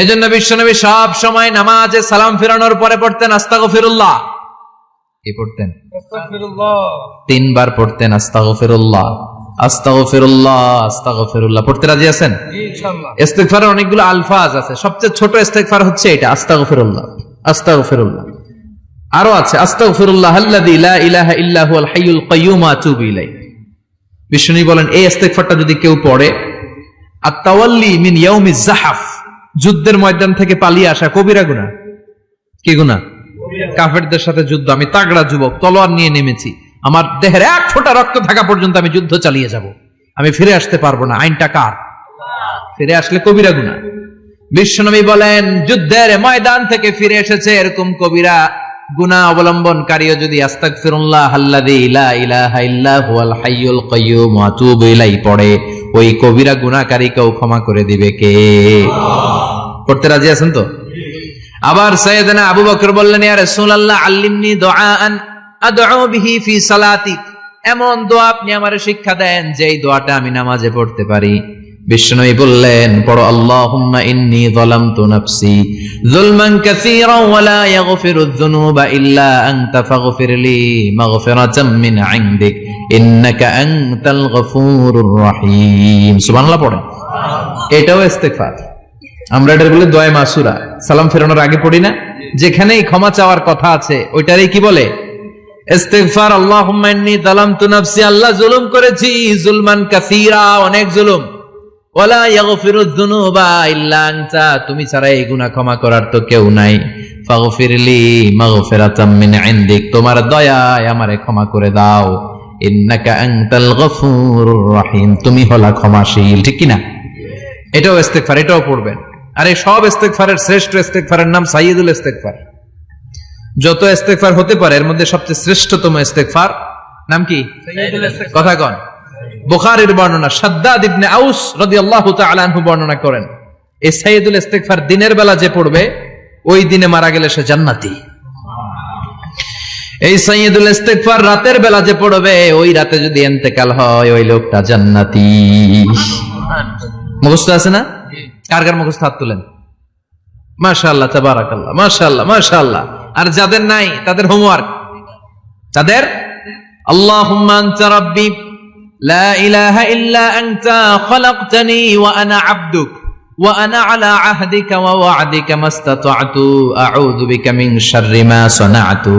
এজন্য বিশ্বনবী সব সময় নামাজে সালাম ফিরানোর পরে পড়তেন আস্তাগফিরুল্লাহ। কি পড়তেন? আস্তাগফিরুল্লাহ। 3 বার পড়তেন আস্তাগফিরুল্লাহ, আস্তাগফিরুল্লাহ, আস্তাগফিরুল্লাহ। পড়তে রাজি আছেন? জি ইনশাআল্লাহ। ইস্তেগফারের অনেকগুলো আলফাজ আছে, সবচেয়ে ছোট ইস্তেগফার হচ্ছে এটা, আস্তাগফিরুল্লাহ, আস্তাগফিরুল্লাহ। আরো আছে আস্তাগফিরুল্লাহ আল্লাযী লা ইলাহা ইল্লা হুয়াল হাইয়ুল কাইয়্যুম ওয়া আতুবু ইলাইহি। বিশ্বনবী বলেন, এই ইস্তেগফারটা যদি কেউ পড়ে, আত-তাওয়াল্লি মিন ইয়াউমিজ যাহাফ, যুদ্ধের ময়দান থেকে পালিয়ে আসা কবিরা গুনাহ। কি গুনাহ? কাফেরদের সাথে যুদ্ধ, আমি তাগড়া যুবক, তলোয়ার নিয়ে নেমেছি, আমার দেহের এক ফোঁটা রক্ত থাকা পর্যন্ত আমি যুদ্ধ চালিয়ে যাব, আমি ফিরে আসতে পারবো না, আইনটা কার? ফিরে আসলে কবিরা গুনাহ। বিশ্বনবী বলেন, যুদ্ধের ময়দান থেকে ফিরে এসেছে এরকম কবিরা গুনাহ অবলম্বনকারীও যদি আস্তাগফিরুল্লাহ আল্লাযী লা ইলাহা ইল্লা হুয়াল হাইয়ুল কাইয়্যুম ওয়া আতুবু ইলাইহি পড়ে, ওই কবিরা গুনাহকারীকেও ক্ষমা করে দিবে কে? পড়তে রাজি আছেন তো? আবার সাইয়েদনা আবু বকর বললেন, ইয়া রাসূলুল্লাহ আল্লিমনি দুআআন আদউ বিহি ফি সালাতি, এমন দোয়া আপনি আমারে শিক্ষা দেন যেই দোয়াটা আমি নামাজে পড়তে পারি। বিশ্বনবী বললেন, পড়ো, আল্লাহুম্মা ইন্নী যালামতু নাফসি যুলমান কাসীরান ওয়া লা ইয়াগফিরুয যুনুবা ইল্লা আনতা ফাগফিরলি মাগফিরাতাম মিন ইনদিক ইন্নাকা আনতাল গফুরুর রহিম। সুবহানাল্লাহ পড়েন। এটাও ইস্তেগফার। আমরা এটার বলে দোয়া মাসুরা, সালাম ফেরানোর আগে পড়ি না? যেখানেই ক্ষমা চাওয়ার কথা আছে ওইটারই কি বলে? ইস্তেগফার। আল্লাহুম্মা ইন্নী যালামতু নাফসি, আল্লাহ জুলুম করেছি, যুলমান কাসীরা, অনেক জুলুম, ওয়ালা ইয়াগফিরুয যুনুবা ইল্লা আনতা, তুমি ছাড়া এই গুনাহ ক্ষমা করার তো কেউ নাই, ফাগফিরলি মাগফিরাতাম মিন ইনদিক, তোমার দয়ায় আমারে ক্ষমা করে দাও, ইন্নাকা আনতাল গফুরুর রহিম, তুমি হলা ক্ষমাশীল। ঠিক কি না? এটাও ইস্তেগফার, এটাও পড়বেন। আর এই সব ইস্তেগফারের শ্রেষ্ঠ ইস্তেগফারের নাম সাইয়্যিদুল ইস্তেগফার। যত ইস্তেগফার হতে পারে এর মধ্যে সবচেয়ে শ্রেষ্ঠতম ইস্তেগফার নাম কি? সাইয়্যিদুল ইস্তেগফার। কথা কন। বুখারীর বর্ণনা, শাদ্দাদ ইবনে আউস রাদিয়াল্লাহু তাআলা আনহু বর্ণনা করেন, এই সাইয়্যিদুল ইস্তেগফার দিনের বেলা যে পড়বে ওই দিনে মারা গেলে সে জান্নাতি। এই সাইয়্যিদুল ইস্তেগফার রাতের বেলা যে পড়বে ওই রাতে যদি ইন্তেকাল হয় ওই লোকটা জান্নাতি। মুখস্থ আছে না? কার কার মুখস্থ? হাত তুলেন। মাশাআল্লাহ, তাবারাকাল্লাহ, মাশাআল্লাহ, মাশাআল্লাহ। আর যাদের নাই তাদের হোমওয়ার্ক, তাদের আল্লাহুম্মা আনতা রাব্বি লা ইলাহা ইল্লা আনতা খালাকতানি ওয়া আনা আবদুক ওয়া আনা আলা আহদিকা ওয়া ওয়া'দিকা মাস্তাতা'তু আউযু বিকা মিন শাররি মা সানা'তু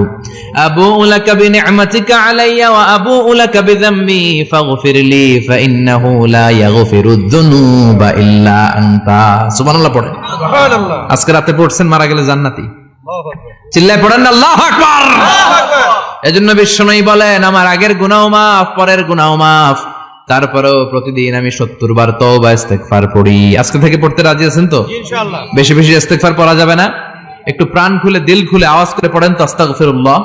আবু'ু লাকা বিনি'মাতিকা আলাইয়া ওয়া আবু'ু লাকা বিযামবি ফাগফিরলি ফাইন্নাহু লা ইয়াগফিরুয যুনুবা ইল্লা আনতা। সুবহানাল্লাহ পড়েন। সুবহানাল্লাহ। আজকে রাতে পড়ছেন, মারা গেলে জান্নাতি। আল্লাহু আকবার। চিল্লায় পড়েন না আল্লাহু আকবার। আল্লাহু আকবার। এজন্য বিশ্বনবী বলেন, আমার আগের গুনাহ মাফ, পরের গুনাহ মাফ, তারপরেও প্রতিদিন আমি 70 বার তওবা ইস্তেগফার পড়ি। আজকে থেকে পড়তে রাজি আছেন তো? ইনশাআল্লাহ। বেশি বেশি ইস্তেগফার পড়া যাবে না? একটু প্রাণ খুলে, দিল খুলে আওয়াজ করে পড়েন তো আস্তাগফিরুল্লাহ।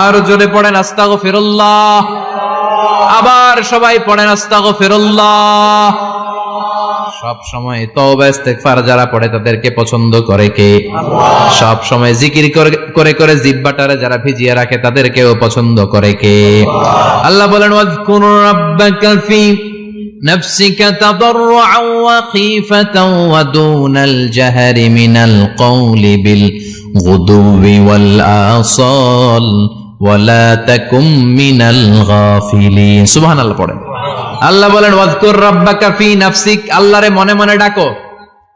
আর জোরে পড়েন আস্তাগফিরুল্লাহ। আবার সবাই পড়েন আস্তাগফিরুল্লাহ। সব সময় তওবা ইস্তেগফার যারা পড়ে তাদেরকে পছন্দ করে কে? আল্লাহ। সব সময় জিকির করে করে জিহ্বাটারে যারা ভিজিয়ে রাখে তাদেরকেও পছন্দ করে কে? আল্লাহ। আল্লাহ বলেন ওয়াজকুর রাব্বাকা ফি নাফসিকা তাদাররুআন ওয়া খীফাতান ওয়া দুনাল জাহরি মিনাল কওলি বিল গুদুবি ওয়াল আসাল ওয়ালা তাকুম মিনাল গাফিলিন। সুবহানাল্লাহ পড়েন। আল্লাহ বলেন ওয়াজকুর রাব্বাকা ফি নাফসিক, আল্লাহরে মনে মনে ডাকো।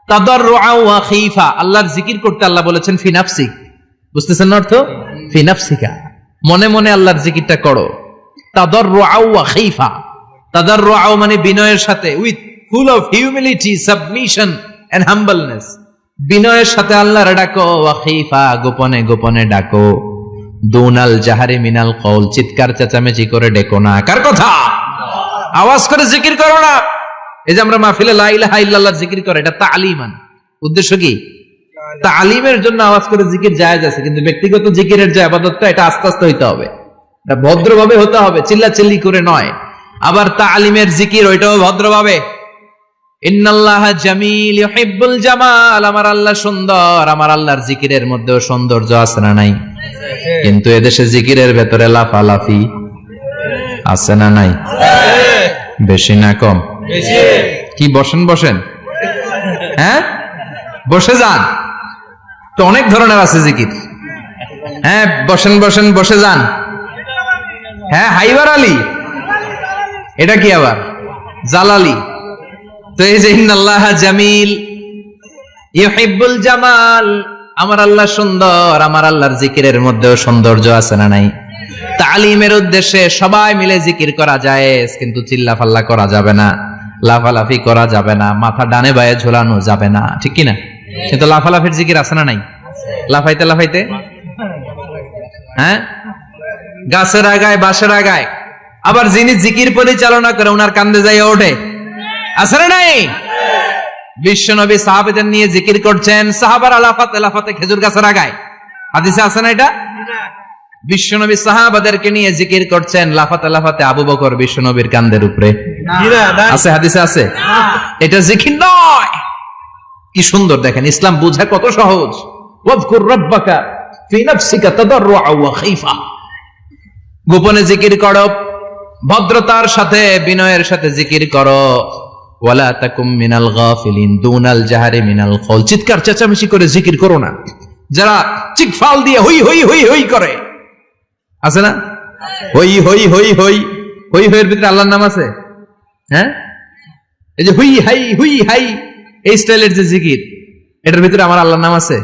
তাদাররুআ ওয়া খীফা, আল্লাহর জিকির করতে আল্লাহ বলেছেন ফি নাফসিক। বুঝতেছেন অর্থ? ফি নাফসিকা, মনে মনে আল্লাহর জিকিরটা করো। তাদাররুআ ওয়া খীফা, তাদাররুআ মানে বিনয়ের সাথে, with full of humility, submission and humbleness. বিনয়ের সাথে আল্লাহরে ডাকো। ওয়া খীফা, গোপনে গোপনে ডাকো। দুনাল জাহারি মিনাল কওল, চিৎকার চেঁচামেচি করে ডেকো না। কার কথা? আওয়াজ করে জিকির করো না। এই যে আমরা মাহফিলে লা ইলাহা ইল্লাল্লাহ জিকির করে, এটা তালিমান। উদ্দেশ্য কি? তালিমের জন্য আওয়াজ করে জিকির জায়েজ আছে, কিন্তু ব্যক্তিগত জিকিরের যে ইবাদতটা, এটা আস্তে আস্তে হইতে হবে, এটা ভদ্রভাবে হতে হবে, চিল্লাচিল্লি করে নয়। আবার তালিমের জিকির ওইটাও ভদ্রভাবে। ইন্নাল্লাহা জামিল ইউহিব্বুল জামাল, আমার আল্লাহ সুন্দর, আমার আল্লাহর জিকিরের মধ্যেও সৌন্দর্য আছে না নাই? কিন্তু এদেশে জিকিরের ভেতরে লাফালাফি আছে না নাই? বেশি না কম? কি বসেন বসেন, হ্যাঁ বসে যান তো, অনেক ধরনের আছে জিকির। হ্যাঁ বসেন বসেন, বসে যান। হ্যাঁ হাইবার আলী, এটা কি আবার জালালি? তো এই যে ইন্নাল্লাহা জামিল ইউহিব্বুল জামাল, আমার আল্লাহ সুন্দর, আমার আল্লাহর জিকিরের মধ্যেও সৌন্দর্য আছে না নাই? তালিমের উদ্দেশ্যে সবাই মিলে জিকির করা যায়, কিন্তু চিল্লাফাল্লা করা যাবে না, লাফালাফি করা যাবে না, মাথা ডানে বায়ে ঝোলানো যাবে না, ঠিক কি না? কিন্তু লাফালাফির জিকির আছে না নাই? লাফাইতে লাফাইতে, হ্যাঁ গাছের আগায় বাঁশের আগায়। আবার যিনি জিকির পরিচালনা করে ওনার কান্দে যাইয়া ওঠে, আছে না নাই? বিশ্বনবী সাহাবাদের নিয়ে জিকির করছেন, সাহাবারা লাফাতে লাফাতে খেজুর গাছের আগায়। হাদিসে আছে না এটা? বিশ্বনবী সাহাবাদেরকে নিয়ে জিকির করছেন, লাফাতে লাফাতে আবু বকর বিশ্বনবীর কান্দের উপরে। আছে হাদিসে আছে? এটা জিকির নয়। কি সুন্দর দেখেন, ইসলাম বুঝা কত সহজ। ওয়াজকুর রাব্বাকা ফি নাফসিকা তাদাররুআ ওয়া খীফা, গোপনে জিকির করো, ভদ্রতার সাথে বিনয়ের সাথে জিকির করো। ওয়ালা তাকুম মিনাল গাফিলিন, দুনাল জাহারি মিনাল কওল, চিৎকার চেঁচামেচি করে জিকির করো না। যারা চিকফাল দিয়ে হই হই হই হই করে, আছে না? হই হই হই হই হই হইয়ের ভিতরে আল্লাহর নাম আছে। হ্যাঁ এই যে হুই হাই হুই হাই, এই স্টাইলের যে জিকির, এটার ভিতরে আমার আল্লাহর নাম আছে?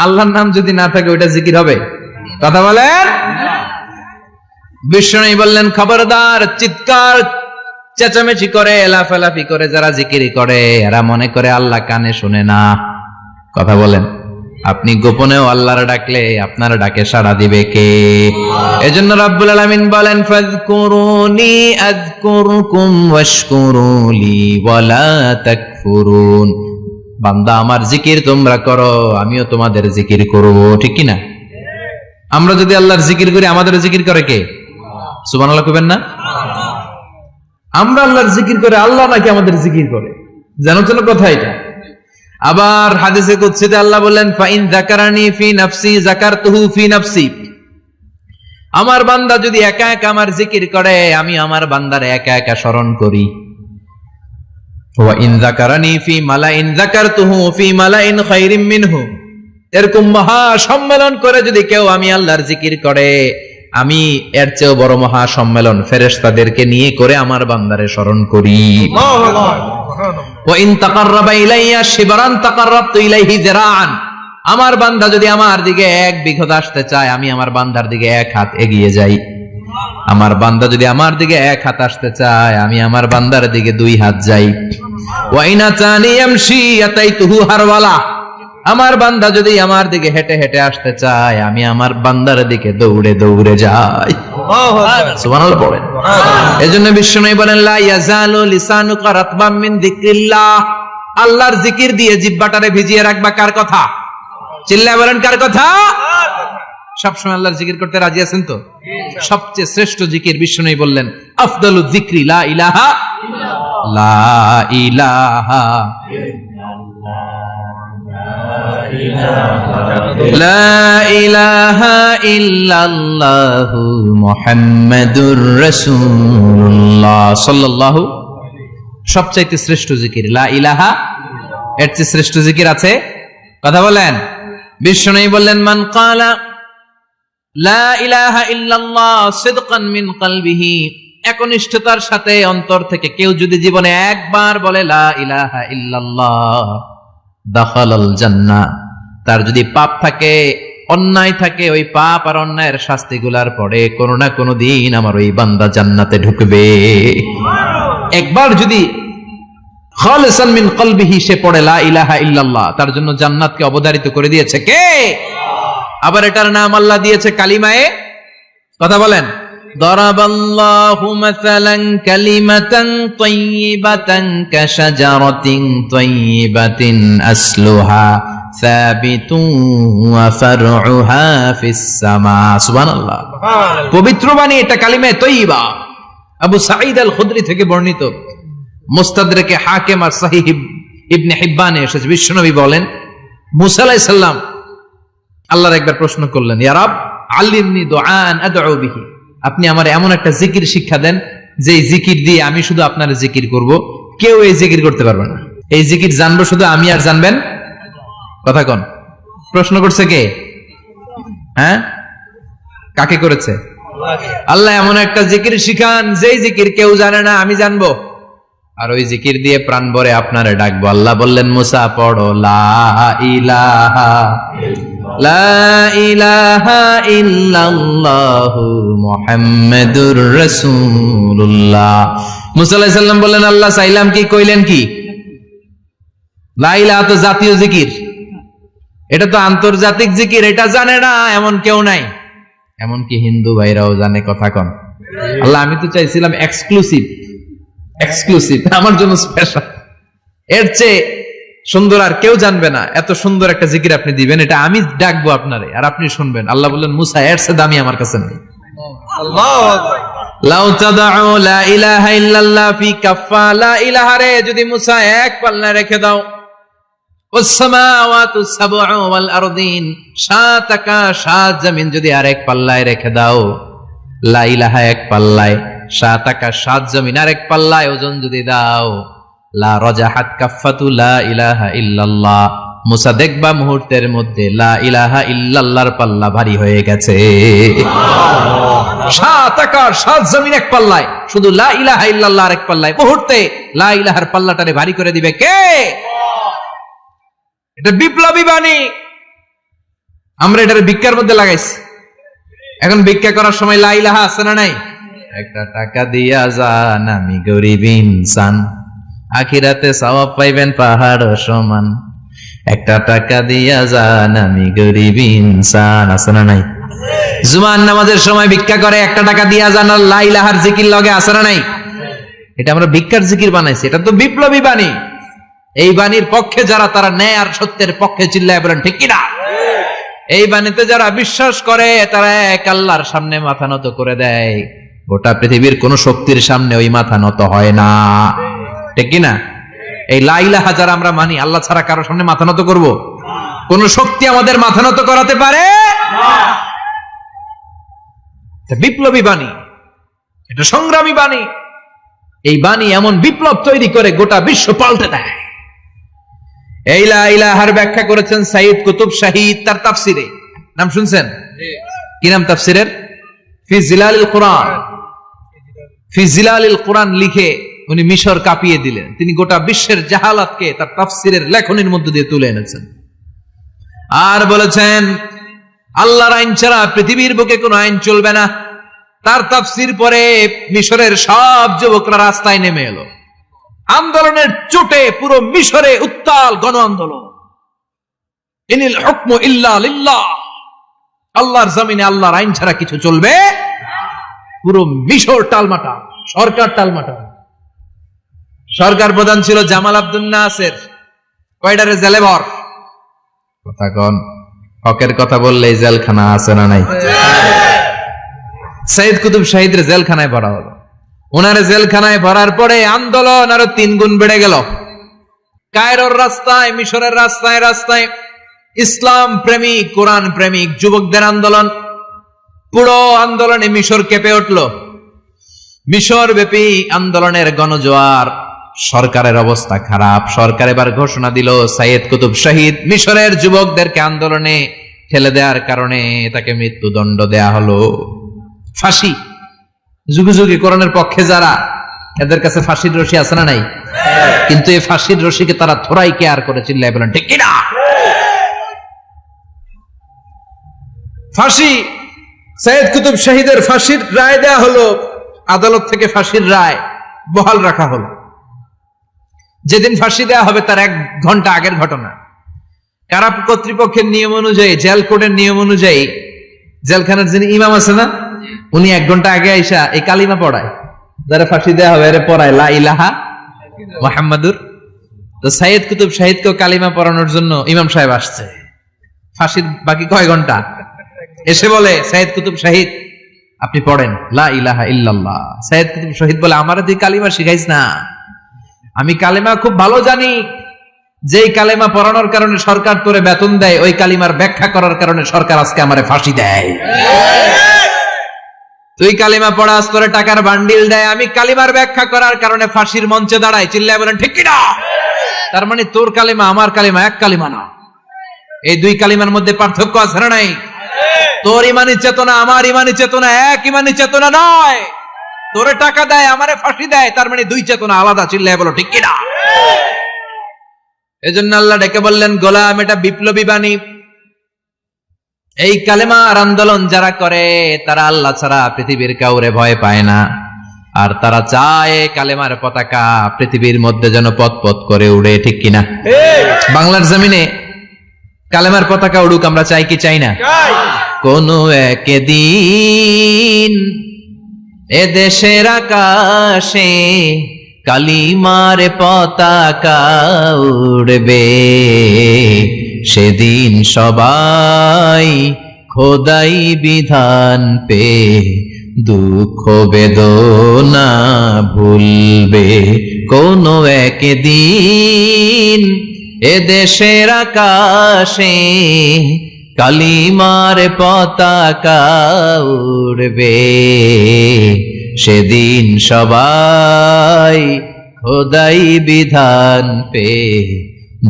আল্লাহর নাম যদি না থাকে ওইটা জিকির হবে? কথা বলেন। বিষ্ণু বললেন খবরদার, চিৎকার চেঁচামেচি করে লাফালাফি করে যারা জিকির করে, এরা মনে করে আল্লাহ কানে শুনে না। কথা বলেন। আপনি গোপনেও আল্লাহর ডাকলে আপনার ডাকে সাড়া দিবে কে? এজন্য রাব্বুল আলামিন বলেন ফাযকুরুনি আযকুরকুম ওয়াশকুরুলি ওয়ালা তাকফুরুন। বান্দা আমার জিকির তোমরা করো, আমিও তোমাদের জিকির করব, ঠিক কি না? আমরা যদি আল্লাহর জিকির করি, আমাদের জিকির করে কে? সুবহানাল্লাহ কইবেন না? আমরা আল্লাহর জিকির করে, আল্লাহ নাকি আমাদের জিকির করে, জানো তো কথা এটা। আবার হাদিসে কুদসিতে আল্লাহ বলেন ফাইন যাকারানি ফি নাফসি যাকারতুহু ফি নাফসি, আমার বান্দা যদি একা একা আমার জিকির করে, আমি আমার বান্দারে একা একা স্মরণ করি। ওয়া ইন যাকারানি ফি মালাইন যাকারতুহু ফি মালাইন খায়রিম মিনহু, এরকম মহা সম্মেলন করে যদি কেউ আমি আল্লাহর জিকির করে, আমি এর চেয়েও বড় মহা সম্মেলন ফেরেশতাদেরকে নিয়ে করে আমার বান্দারে স্মরণ করি। ওয়া ইন তাকাররাবা ইলাইয়া শিবরান তাকাররাবতু ইলাইহি যিরাআন, আমার বান্দা যদি আমার দিকে 1 বিঘত আসতে চায়, আমি আমার বান্দার দিকে 1 হাত এগিয়ে যাই। আমার বান্দা যদি আমার দিকে 1 হাত আসতে চায়, আমি আমার বান্দার দিকে 2 হাত যাই। ওয়া ইন আতানি ইয়ামশি আতাইতুহু হারওয়ালা, আমার বান্দা যদি আমার দিকে হেঁটে হেঁটে আসতে চায়, আমি আমার বান্দার দিকে দৌড়ে দৌড়ে যাই। সুবহানাল্লাহ পড়েন। এজন্য বিশ্বনবী বলেন লা ইয়াজালু লিসানুকা রাতবাম মিন যিকরিল্লাহ, আল্লাহর জিকির দিয়ে জিহ্বাটারে ভিজিয়ে রাখবা। কার কথা? চিল্লায় বলেন কার কথা? সবসময় আল্লাহর জিকির করতে রাজি আছেন তো? সবচেয়ে শ্রেষ্ঠ জিকির বিশ্বনবী বললেন আফদালু যিকরি লা ইলাহা লা ইলাহা লা ইলাহা ইল্লাল্লাহু মুহাম্মাদুর রাসূলুল্লাহ সাল্লাল্লাহু। সবচাইতে শ্রেষ্ঠ জিকির লা ইলাহা, এর চেয়ে শ্রেষ্ঠ জিকির আছে? কথা বলেন। বিশ্বনবী বললেন, মান ক্বালা লা ইলাহা ইল্লাল্লাহ সিদকান মিন কলবিহি, একনিষ্ঠতার সাথে অন্তর থেকে কেউ যদি জীবনে একবার বলে লা ইলাহা ইল্লাল্লাহ, দাখালাল জান্নাহ, তার যদি পাপ থাকে, অন্যায় থাকে, ওই পাপ আর অন্যায়ের শাস্তিগুলার পরে কোনো না কোনো দিন আমার ওই বান্দা জান্নাতে ঢুকবে। একবার যদি খালিসান মিন কলবিহি সে পড়ে লা ইলাহা ইল্লাল্লাহ, তার জন্য জান্নাতকে অবধারিত করে দিয়েছে কে? আবার এটার নাম আল্লাহ দিয়েছে কালিমায়ে, কথা বলেন, দরাবাল্লাহু মাসালান কালিমাতান তাইয়িবাতান কাশাজারাতিন তাইয়িবাতিন আসলুহা সাবিতুন ওয়া ফারউহা ফিস সামা। সুবহানাল্লাহ। পবিত্র বাণী এটা কালিমায়ে তাইয়িবা। আবু সাঈদ আল খুদরি থেকে বর্ণিত, মুস্তাদরাকে হাকিম আর সহিহ ইবনে হিব্বানে এসেছে, বিশ্বনবী বলেন, মুসা আলাইহিস সালাম আল্লাহর একবার প্রশ্ন করলেন, ইয়া রাব আল্লিমনি দুআন আদউ বিহি, আপনি আমার এমন একটা জিকির শিক্ষা দেন যে এই জিকির দিয়ে আমি শুধু আপনার জিকির করব, কেউ এই জিকির করতে পারবে না। এই জিকির জানবো শুধু আমি, আর জানবেন কথা কোন? প্রশ্ন করছে কে? হ্যাঁ, কাকে করেছে? আল্লাহ এমন একটা জিকির শিখান যেই জিকির কেউ জানে না, আমি জানবো, আর ওই জিকির দিয়ে প্রাণ ভরে আপনারে ডাকবো। আল্লাহ বললেন, মুসা পড়ো লা ইলাহা লা ইলাহা ইল্লাল্লাহু মুহাম্মাদুর রাসূলুল্লাহ। মুসা আলাইহিস সালাম বললেন, আল্লাহ চাইলাম কি, কইলেন কি? লা ইলাহা তো জাতীয় জিকির, এটা তো আন্তর্জাতিক জিকির, এটা জানে না এমন কেউ নাই, এমনকি হিন্দু ভাইরাও জানে, কথা কন। আল্লাহ আমি তো চাইছিলাম এক্সক্লুসিভ, আমার জন্য স্পেশাল, এর চেয়ে সুন্দর আর কেউ জানবে না, এত সুন্দর একটা জিকির আপনি দিবেন, এটা আমি ডাকবো আপনারে আর আপনি শুনবেন। আল্লাহ বললেন, মুসা এর চেয়ে দামি আমার কাছে নেই। আল্লাহু আকবার। লাউ তাদউ লা ইলাহা ইল্লাল্লাহ ফি কাফা, লা ইলাহা রে যদি মুসা এক পাল্লায় রেখে দাও, ওয়াস সামাওয়াতু সাবউ ওয়াল আরদিন, সাত আকাশ সাত জমিন যদি আরেক পাল্লায় রেখে দাও, লা ইলাহা এক পাল্লায়, সাত আকাশ সাত জমিন আরেক পাল্লায় ওজন যদি দাও, লা রাজাহাত কাফাতু লা ইলাহা ইল্লাল্লাহ, মুসা দেখবা মুহূর্তের মধ্যে লা ইলাহা ইল্লাল্লাহর পাল্লা ভারী হয়ে গেছে। সাত আকাশ সাত জমিন এক পাল্লায়, শুধু লা ইলাহা ইল্লাল্লাহ আরেক পাল্লায়, মুহূর্তে লা ইলাহার পাল্লাটারে ভারী করে দিবে কে? এটা বিপ্লবী বাণী। আমরা এটার ভিক্ষার মধ্যে লাগাইছি। এখন ভিক্ষা করার সময় লা ইলাহা আছে না নাই? একটা টাকা দিয়া যান আমি গরিব ইনসান, আখিরাতে সওয়াব পাইবেন পাহাড় সমান। একটা টাকা দিয়া যান আমি গরিব ইনসান, আছে না নাই? জুমার নামাজের সময় ভিক্ষা করে একটা টাকা দিয়া যান, আর লা ইলাহার জিকির লগে, আছে না নাই? এটা আমরা ভিক্ষার জিকির বানাইছি, এটা তো বিপ্লবী বাণী। এই বাণীর পক্ষে যারা, তারা ন্যায় আর সত্যের পক্ষে চিল্লায় বলেন ঠিক কিনা? এই বাণীতে যারা বিশ্বাস করে তারা এক আল্লাহর সামনে মাথা নত করে দেয়, গোটা পৃথিবীর কোন শক্তির সামনে ওই মাথা নত হয় না, ঠিক কিনা? এই লা ইলাহা যারা আমরা মানি, আল্লাহ ছাড়া কারো সামনে মাথা নত করব? কোন শক্তি আমাদের মাথা নত করাতে পারে না। বিপ্লবী বাণী, এটা সংগ্রামী বাণী। এই বাণী এমন বিপ্লব তৈরি করে গোটা বিশ্ব পাল্টে দেয়। এই লা ইলাহার ব্যাখ্যা করেছেন সাইয়্যিদ কুতুব শাহীদ তার তাফসিরে, নাম শুনছেন? কি নাম তাফসিরের? ফি জিলালিল কুরআন। ফি জিলালিল কুরআন লিখে উনি মিশর কাঁপিয়ে দিলেন। তিনি গোটা বিশ্বের জাহালাতকে তার তাফসিরের লেখনীর মধ্যে দিয়ে তুলে এনেছেন। আর বলেছেন, আল্লাহর আইন ছাড়া পৃথিবীর বুকে কোনো আইন চলবে না। তার তাফসির পরে মিশরের সব যুবকরা রাস্তায় নেমে এলো। আন্দোলনের চোটে পুরো মিশরে উত্তাল গণ আন্দোলন। ইনিল হুকমু ইল্লা লিল্লাহ, আল্লাহর জমিনে আল্লাহর আইন ছাড়া কিছু চলবে। পুরো মিশর টালমাটাল, সরকার টালমাটাল। সরকার প্রধান ছিল জামাল আব্দুল নাসের, কয়টারে জেলে ভর। কথা কন, হকের কথা বললেই জেলখানা আছে না নাই? সাইয়্যিদ কুতুব শাহীদের জেলখানায় ভরা হলো। ওনারে জেলখানায় ভরার পরে আন্দোলন আরো 3 গুণ বেড়ে গেল। কায়রোর রাস্তায়, মিশরের রাস্তায় রাস্তায় ইসলাম প্রেমিক, কোরআন প্রেমিক যুবকদের আন্দোলন। পুরো আন্দোলনে মিশর কেঁপে উঠল। মিশর ব্যাপী আন্দোলনের গণজোয়ার। সরকারের অবস্থা খারাপ। সরকার এবার ঘোষণা দিল সাইয়েদ কুতুব শহীদ মিশরের যুবকদেরকে আন্দোলনে ঠেলে দেওয়ার কারণে তাকে মৃত্যুদণ্ড দেয়া হলো, ফাঁসি। যুগে যুগে কোরআনের পক্ষে যারা, এদের কাছে ফাঁসির রশি আছে না নাই? কিন্তু এই ফাঁসির রশিকে তারা থোড়াই কেয়ার করে, চিল্লায় বলেন ঠিক কিনা? ফাঁসি, সাইয়েদ কুতুব শহীদের ফাঁসির রায় দেয়া হলো। আদালত থেকে ফাঁসির রায় বহাল রাখা হলো। যেদিন ফাঁসি দেয়া হবে তার 1 ঘন্টা আগের ঘটনা। কারা কর্তৃপক্ষের নিয়ম অনুযায়ী, জেল কোডের নিয়ম অনুযায়ী জেলখানার যিনি ইমাম আছে না, উনি 1 ঘন্টা আগে আইসা এই কালিমা পড়ায়, যারা ফাঁসি দেয়া হবে এর পড়ায় লা ইলাহা মুহাম্মাদুর। তো সাইয়েদ কুতুব শহীদকে কালিমা পড়ানোর জন্য ইমাম সাহেব আসছে। ফাঁসির বাকি কয় ঘন্টা, এসে বলে সাইয়েদ কুতুব শহীদ আপনি পড়েন লা ইলাহা ইল্লাল্লাহ। সাইয়েদ কুতুব শহীদ বলে আমারে তুই কালিমা শিখাইস না, আমি কালিমা খুব ভালো জানি। যেই কালিমা পড়ানোর কারণে সরকার তোরে বেতন দেয়, ওই কালিমার ব্যাখ্যা করার কারণে সরকার আজকে আমারে ফাঁসি দেয়। তুই কালিমা পড়াস, তোরে টাকার বান্ডিল দেয়, আমি কালিমার ব্যাখ্যা করার কারণে ফাঁসির মঞ্চে দাঁড়াই। চিল্লায় বলেন ঠিক কিনা? তার মানে তোর কালিমা আমার কালিমা এক কালিমা না, এই 2 কালিমার মধ্যে পার্থক্য আছে না নাই? তোর ইমানি চেতনা আমার ইমানি চেতনা এক ইমানি চেতনা নয়। তোরে টাকা দেয়, আমারে ফাঁসি দেয়, তার মানে 2 চেতনা আলাদা। চিল্লায় বলো ঠিক কিনা? এজন্য আল্লাহ ডেকে বললেন গোলাম, এটা বিপ্লবী বাণী। এই কালেমার আন্দোলন যারা করে তারা আল্লাহ ছাড়া পৃথিবীর কাউরে ভয় পায় না। আর তারা চায় কালেমার পতাকা পৃথিবীর মধ্যে যেন পথ পথ করে উড়ে, ঠিক কিনা? বাংলার জমিনে কালেমার পতাকা উড়ুক, আমরা চাই কি চাই না? কোনো একদিন এ দেশের আকাশে কালিমার পতাকা উড়বে, সেদিন সবাই খোদাই বিধান পে দুঃখ বেদনা ভুলবে। কোনো একদিন এ দেশের আকাশে কালিমার পতাকা উড়বে, সেদিন সবাই খোদাই বিধান পে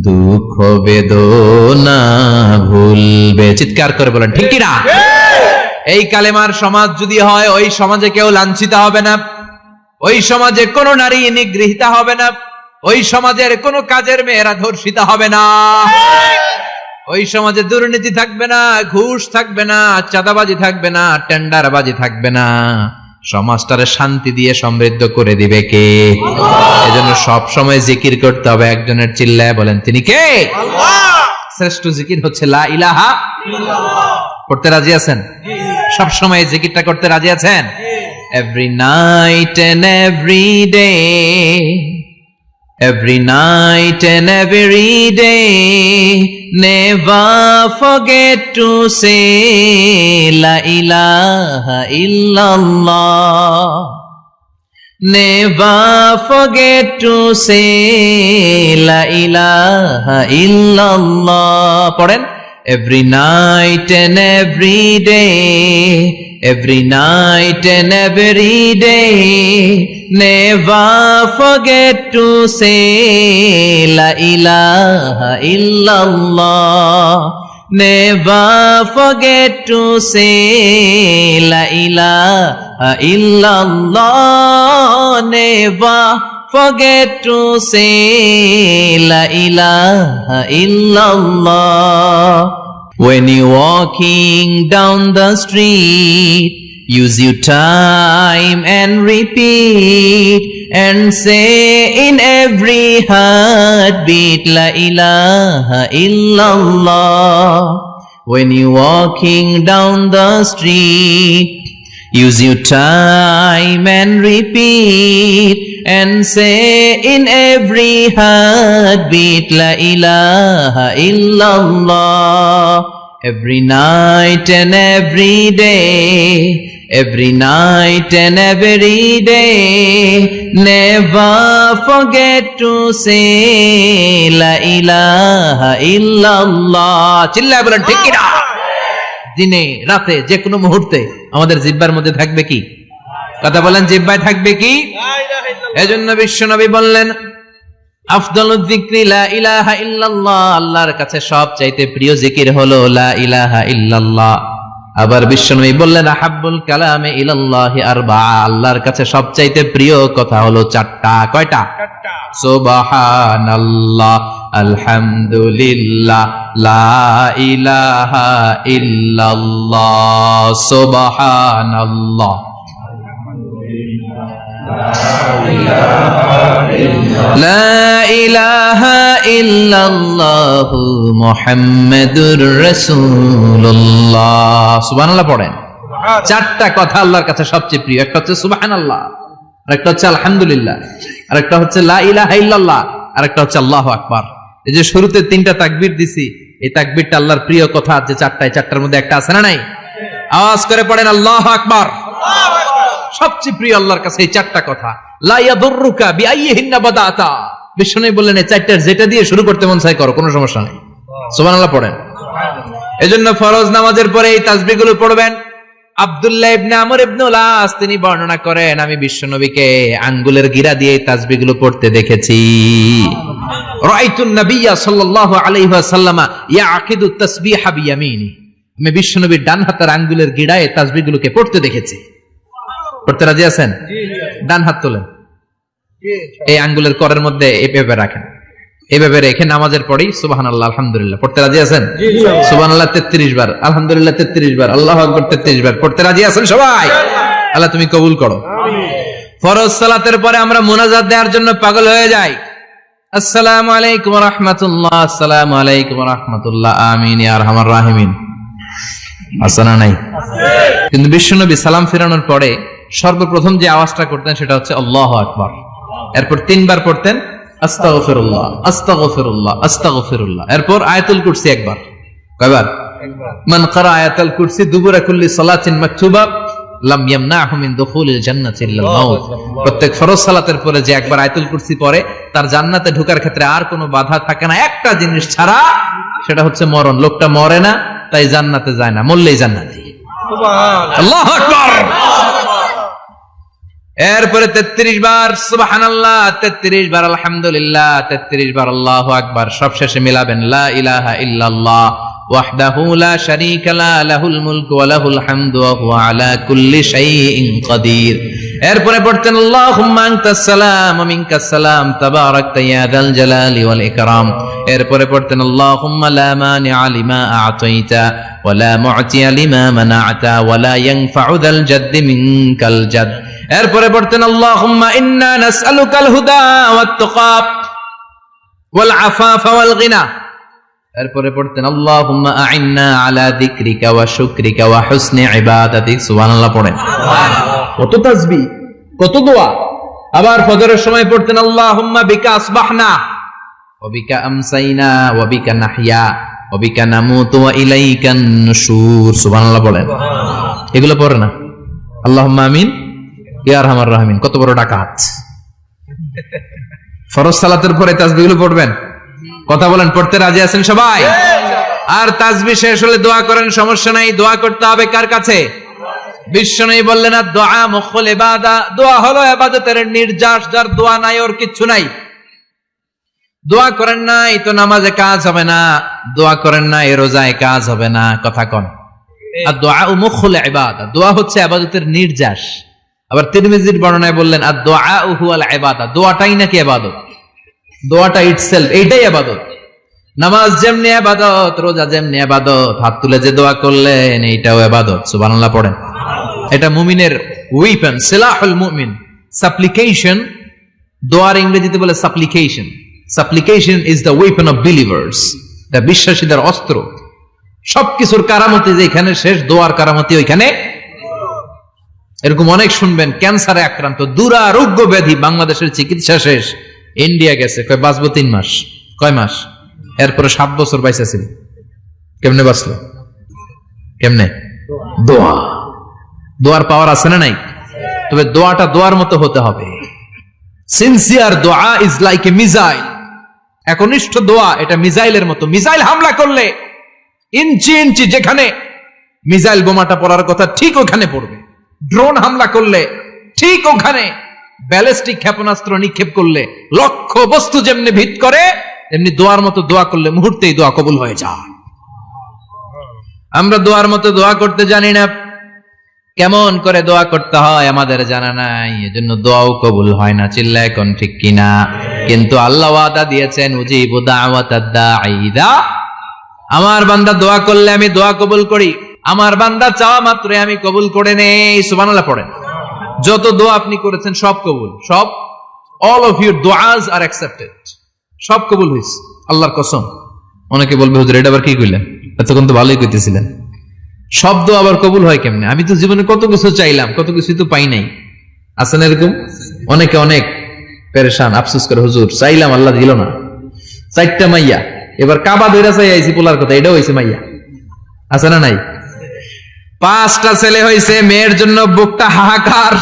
দুঃখ বেদনা ভুলবে। চিৎকার করে বলেন ঠিক কিনা? এই কালেমার সমাজ যদি হয়, ওই সমাজে কেউ লাঞ্ছিত হবে না, ওই সমাজে কোনো নারী নিগৃহীতা হবে না, ওই সমাজের কোনো কাজের মেয়েরা ধর্ষিত হবে না, ওই সমাজে দুর্নীতি থাকবে না, ঘুষ থাকবে না, চাঁদাবাজি থাকবে না, টেন্ডারবাজি থাকবে না। সমাজটারে শান্তি দিয়ে সমৃদ্ধ করে দিবে কে? এজন্য সব সময় জিকির করতে হবে একজনের। চিল্লায় বলেন তিনি কে? আল্লাহ। শ্রেষ্ঠ জিকির হচ্ছে লা ইলাহা ইল্লাল্লাহ। করতে রাজি আছেন? সব সময় জিকিরটা করতে রাজি আছেন? Every night and every day, every night and every day, never forget to say la ilaha illallah, never forget to say la ilaha illallah. পড়েন every night and every day, every night and every day, never forget to say la ilaha illallah, never forget to say la ilaha illallah, never forget to say la ilaha illallah. When you're walking down the street, use your time and repeat and say in every heartbeat la ilaha illallah. When you're walking down the street, use your time and repeat and say in every heartbeat la ilaha illallah. Every night and every day, every night and every day. Never forget to say la ilaha illallah. চিল্লায় বলেন ঠিক কি না? দিনে রাতে যে কোনো মুহূর্তে আমাদের জিহ্বার মধ্যে থাকবে কি? কথা বলেন, জিহ্বায় থাকবে কি? এজন্য বিশ্বনবী বললেন আফদালুয যিকরি লা ইলাহা ইল্লাল্লাহ, আল্লাহর কাছে সবচাইতে প্রিয় জিকির হলো লা ইলাহা ইল্লাল্লাহ। আবার বিশ্বনবী বললেন আহাব্বুল কালামে ইলাল্লাহি আরবাআ, আল্লাহর কাছে সবচাইতে প্রিয় কথা হলো চারটা। কয়টা? সুবহানাল্লাহ, আলহামদুলিল্লাহ, লা ইলাহা ইল্লাল্লাহ। সুবহানাল্লাহ, লা ইলাহা ইল্লাল্লাহু মুহাম্মাদুর রাসূলুল্লাহ। সুবহানাল্লাহ পড়েন। চারটা কথা আল্লাহর কাছে সবচেয়ে প্রিয়। একটা হচ্ছে সুবহানাল্লাহ, আরেকটা হচ্ছে আলহামদুলিল্লাহ, আরেকটা হচ্ছে লা ইলাহা ইল্লাল্লাহ, আরেকটা হচ্ছে আল্লাহু আকবার। এই যে শুরুতে তিনটা তাকবীর দিছি, এই তাকবীরটা আল্লাহর প্রিয় কথা যে চারটায়, চারটার মধ্যে একটা আছে না নাই? আওয়াজ করে পড়েন আল্লাহু আকবার। সবচেয়ে প্রিয় আল্লাহর কাছে এই চারটা কথা। লা ইয়াদুররুকা বিআইয়িহিন্না বাদাতা, বিষ্ণু বললেন এই চারটার যেটা দিয়ে শুরু করতে মন চায় করো, কোনো সমস্যা নেই। সুবহানাল্লাহ পড়েন। এজন্য ফরজ নামাজের পরে এই তাসবিহগুলো পড়বেন। আব্দুল্লাহ ইবনে আমর ইবনে উলাস তিনি বর্ণনা করেন, আমি বিশ্বনবীকে আঙ্গুলের গিরা দিয়ে এই তাসবিহগুলো পড়তে দেখেছি। রাআইতুন নাবিয়্যা সাল্লাল্লাহু আলাইহি ওয়াসাল্লাম ইয়াকিদু তাসবিহা বিয়ামিনি, আমি বিশ্বনবীর ডান হাতের আঙ্গুলের গিরায় তাসবিহগুলোকে পড়তে দেখেছি। পড়তে রাজি আছেন? ডান হাত তোলেন, এই আঙ্গুলের করের মধ্যে এভাবে রাখেন, এভাবে রেখে নামাজের পরেই সুবহানাল্লাহ আলহামদুলিল্লাহ পড়তে রাজি আছেন? সুবহানাল্লাহ 33 বার, আলহামদুলিল্লাহ 33 বার, আল্লাহু আকবার 33 বার পড়তে রাজি আছেন সবাই? আল্লাহ তুমি কবুল করো। ফরজ সালাতের পরে আমরা মুনাজাত দেওয়ার জন্য পাগল হয়ে যাই। আসসালামু আলাইকুম ওয়া রাহমাতুল্লাহ, আসসালামু আলাইকুম ওয়া রাহমাতুল্লাহ, আমিন ইয়া আরহামার রাহিমিন। আসনা নাই? কিন্তু বিশ্বনবী সালাম ফিরানোর পরে সর্বপ্রথম যে আওয়াজটা করতেন সেটা হচ্ছে আল্লাহু আকবার। এরপর 3 বার পড়তেন আস্তাগফিরুল্লাহ, আস্তাগফিরুল্লাহ, আস্তাগফিরুল্লাহ। এরপর আয়াতুল কুরসি একবার। কয়বার? মান ক্বারা আয়াতুল কুরসি দুবুরা কুল্লি সালাতিন মাকতুবা লাম ইয়ামনাহু মিন দুখুলিল জান্নাতি ইল্লাল মাউত। প্রত্যেক ফরজ সালাতের পরে যে একবার আয়াতুল কুরসি পড়ে তার জান্নাতে ঢোকার ক্ষেত্রে আর কোনো বাধা থাকে না, একটা জিনিস ছাড়া, সেটা হচ্ছে মরণ। লোকটা মরে না তাই জান্নাতে যায় না, মরলেই জান্নাতি। সুবহানাল্লাহ, আল্লাহু আকবার। এরপরে 33 বার সুবহানাল্লাহ, 33 বার আলহামদুলিল্লাহ, 33 বার আল্লাহু আকবার। সবশেষে মিলাবেন লা ইলাহা ইল্লাল্লাহ ওয়াহদাহু লা শারীকা লা লাহুল মুলকু ওয়া লাহুল হামদু ওয়া হুয়া আলা কুল্লি শাইইন কাদির। এরপরে পড়তেন আল্লাহুম্মা আনতাস সালাম ওয়া মিনকাস সালাম তাবারাকতা ইয়া যাল জালালি ওয়াল ইকরাম। এরপরে পড়তেন আল্লাহুম্মা লা মানিআ লিমা আ'তাইতা ওয়া লা মু'তিয়া লিমা মানা'তা ওয়া লা ইয়ানফা'ু যাল জাদ্দি মিনকাল জাদ। এরপরে পড়তেন আল্লাহুম্মা ইন্না নাসআলুকাল হুদা ওয়াত তুকা ওয়াল আফাফা ওয়াল গিনা। এরপরে পড়তেন আল্লাহুম্মা আ'ইন্না আলা যিকরিকা ওয়া শুকরিকা ওয়া হুসনি ইবাদাতিক। সুবহানাল্লাহ পড়েন। কত তাসবিহ, কত দোয়া। আবার ফজরের সময় পড়তেন আল্লাহুম্মা বিকা আসবাহনা ওয়া বিকা আমসাইনা ওয়া বিকা নাহইয়া ওয়া বিকা নামুতু ওয়া ইলাইকান নুশুর। সুবহানাল্লাহ পড়েন। এগুলো পড়ে না? আল্লাহুম্মা আমিন ইয়া আরহামার রাহিমিন। কত বড় ডাকাত! ফরজ সালাতের পরে তাসবিহগুলো পড়বেন। কথা বলেন, পড়তে রাজি আছেন সবাই? আর তাসবিহ শেষ হলে দোয়া করেন, সমস্যা নাই। দোয়া করতে হবে কার কাছে? বিশ্বনবী বললেন আর দোয়া মুখুল ইবাদা, দোয়া হলো ইবাদতের নির্যাস। যার দোয়া নাই ওর কিচ্ছু নাই। দোয়া করেন নাই তো নামাজে কাজ হবে না, দোয়া করেন নাই রোজায় কাজ হবে না। কথা কন। আর দোয়া মুখুল ইবাদা, দোয়া হচ্ছে ইবাদতের নির্যাস। আবার তিরমিজির বর্ণনায় বললেন আর দোয়া হুয়াল ইবাদা, দোয়াটাই নাকি ইবাদত। দোয়াটা ইটসেলফ এইটাই ইবাদত। নামাজ যেমনি ইবাদত, রোজা যেমনি ইবাদত, হাত তুলে যে দোয়া করলেন এইটাও ইবাদত। সুবহানাল্লাহ পড়েন। এটা মুমিনের ওয়েপন, সিলাহুল মুমিন। সাপ্লিকেশন, দোয়ার ইংরেজিতে বলে সাপ্লিকেশন। সাপ্লিকেশন is the weapon of believers, এটা বিশ্বাসীদের অস্ত্র। সবকিছুর কারামতি যেখানে শেষ, দোয়ার কারামতি ওইখানে। এরকম অনেক শুনবেন ক্যান্সারে আক্রান্ত, দুরারোগ্য ব্যাধি, বাংলাদেশের চিকিৎসা শেষ, ইন্ডিয়া গেছে, কয় বাঁচবো 3 মাস। কয় মাস? এরপরে 7 বছর বাইসা ছিল। কেমনে বাঁচলো? কেমনে? দোয়া। দোয়ার পাওয়ার আছে না নাই? তবে দোয়াটা দোয়ার মতো হতে হবে। সিনসিয়ার দোয়া ইজ লাইক এ মিসাইল। একনিষ্ঠ দোয়া এটা মিসাইলের মতো। মিসাইল হামলা করলে ইঞ্চি ইঞ্চি যেখানে মিসাইল বোমাটা পড়ার কথা ঠিক ওখানে পড়বে। ড্রোন হামলা করলে ঠিক ওখানে, ব্যালিস্টিক ক্ষেপণাস্ত্র নিক্ষেপ করলে লক্ষ্য বস্তু যেমনি ভিত করে, তেমনি দোয়ার মতো দোয়া করলে মুহূর্তেই দোয়া কবুল হয়ে যায়। আমরা দোয়ার মতো দোয়া করতে জানি না, কেমন করে দোয়া করতে হয় আমাদের জানা নাই, এজন্য দোয়াও কবুল হয় না। চিল্লায় এখন ঠিক কিনা? কিন্তু আল্লাহ ওয়াদা দিয়েছেন, উজিবু দাওয়াতাদ দাঈ ইযা, আমার বান্দা দোয়া করলে আমি দোয়া কবুল করি, আমার বান্দা চাওয়া মাত্রই আমি কবুল করে নেই। সুবহানাল্লাহ পড়েন। যত দোয়া আপনি করেছেন সব কবুল, সব, অল অফ ইউর দোয়াজ আর অ্যাকসেপ্টেড, সব কবুল হয়েছে আল্লাহর কসম। অনেকে বলবে হুজুর এটা আবার কি কইলেন, এতক্ষণ তো ভালোই কইতেছিলেন, সব দোয়া আবার কবুল হয় কেমনে? আমি তো জীবনে কত কিছু চাইলাম, কত কিছু তো পাই নাই। আছে না এরকম? অনেকে অনেক পেরেশান, আফসোস করে হুজুর চাইলাম আল্লাহ দিল না। 4টা মাইয়া, এবার কাবা ধরে চাই আইছি পোলার কথা, এটাও হয়েছে মাইয়া। আছে না নাই? 5টা ছেলে হয়েছে, মেয়ের জন্য বুকটা হাহাকার।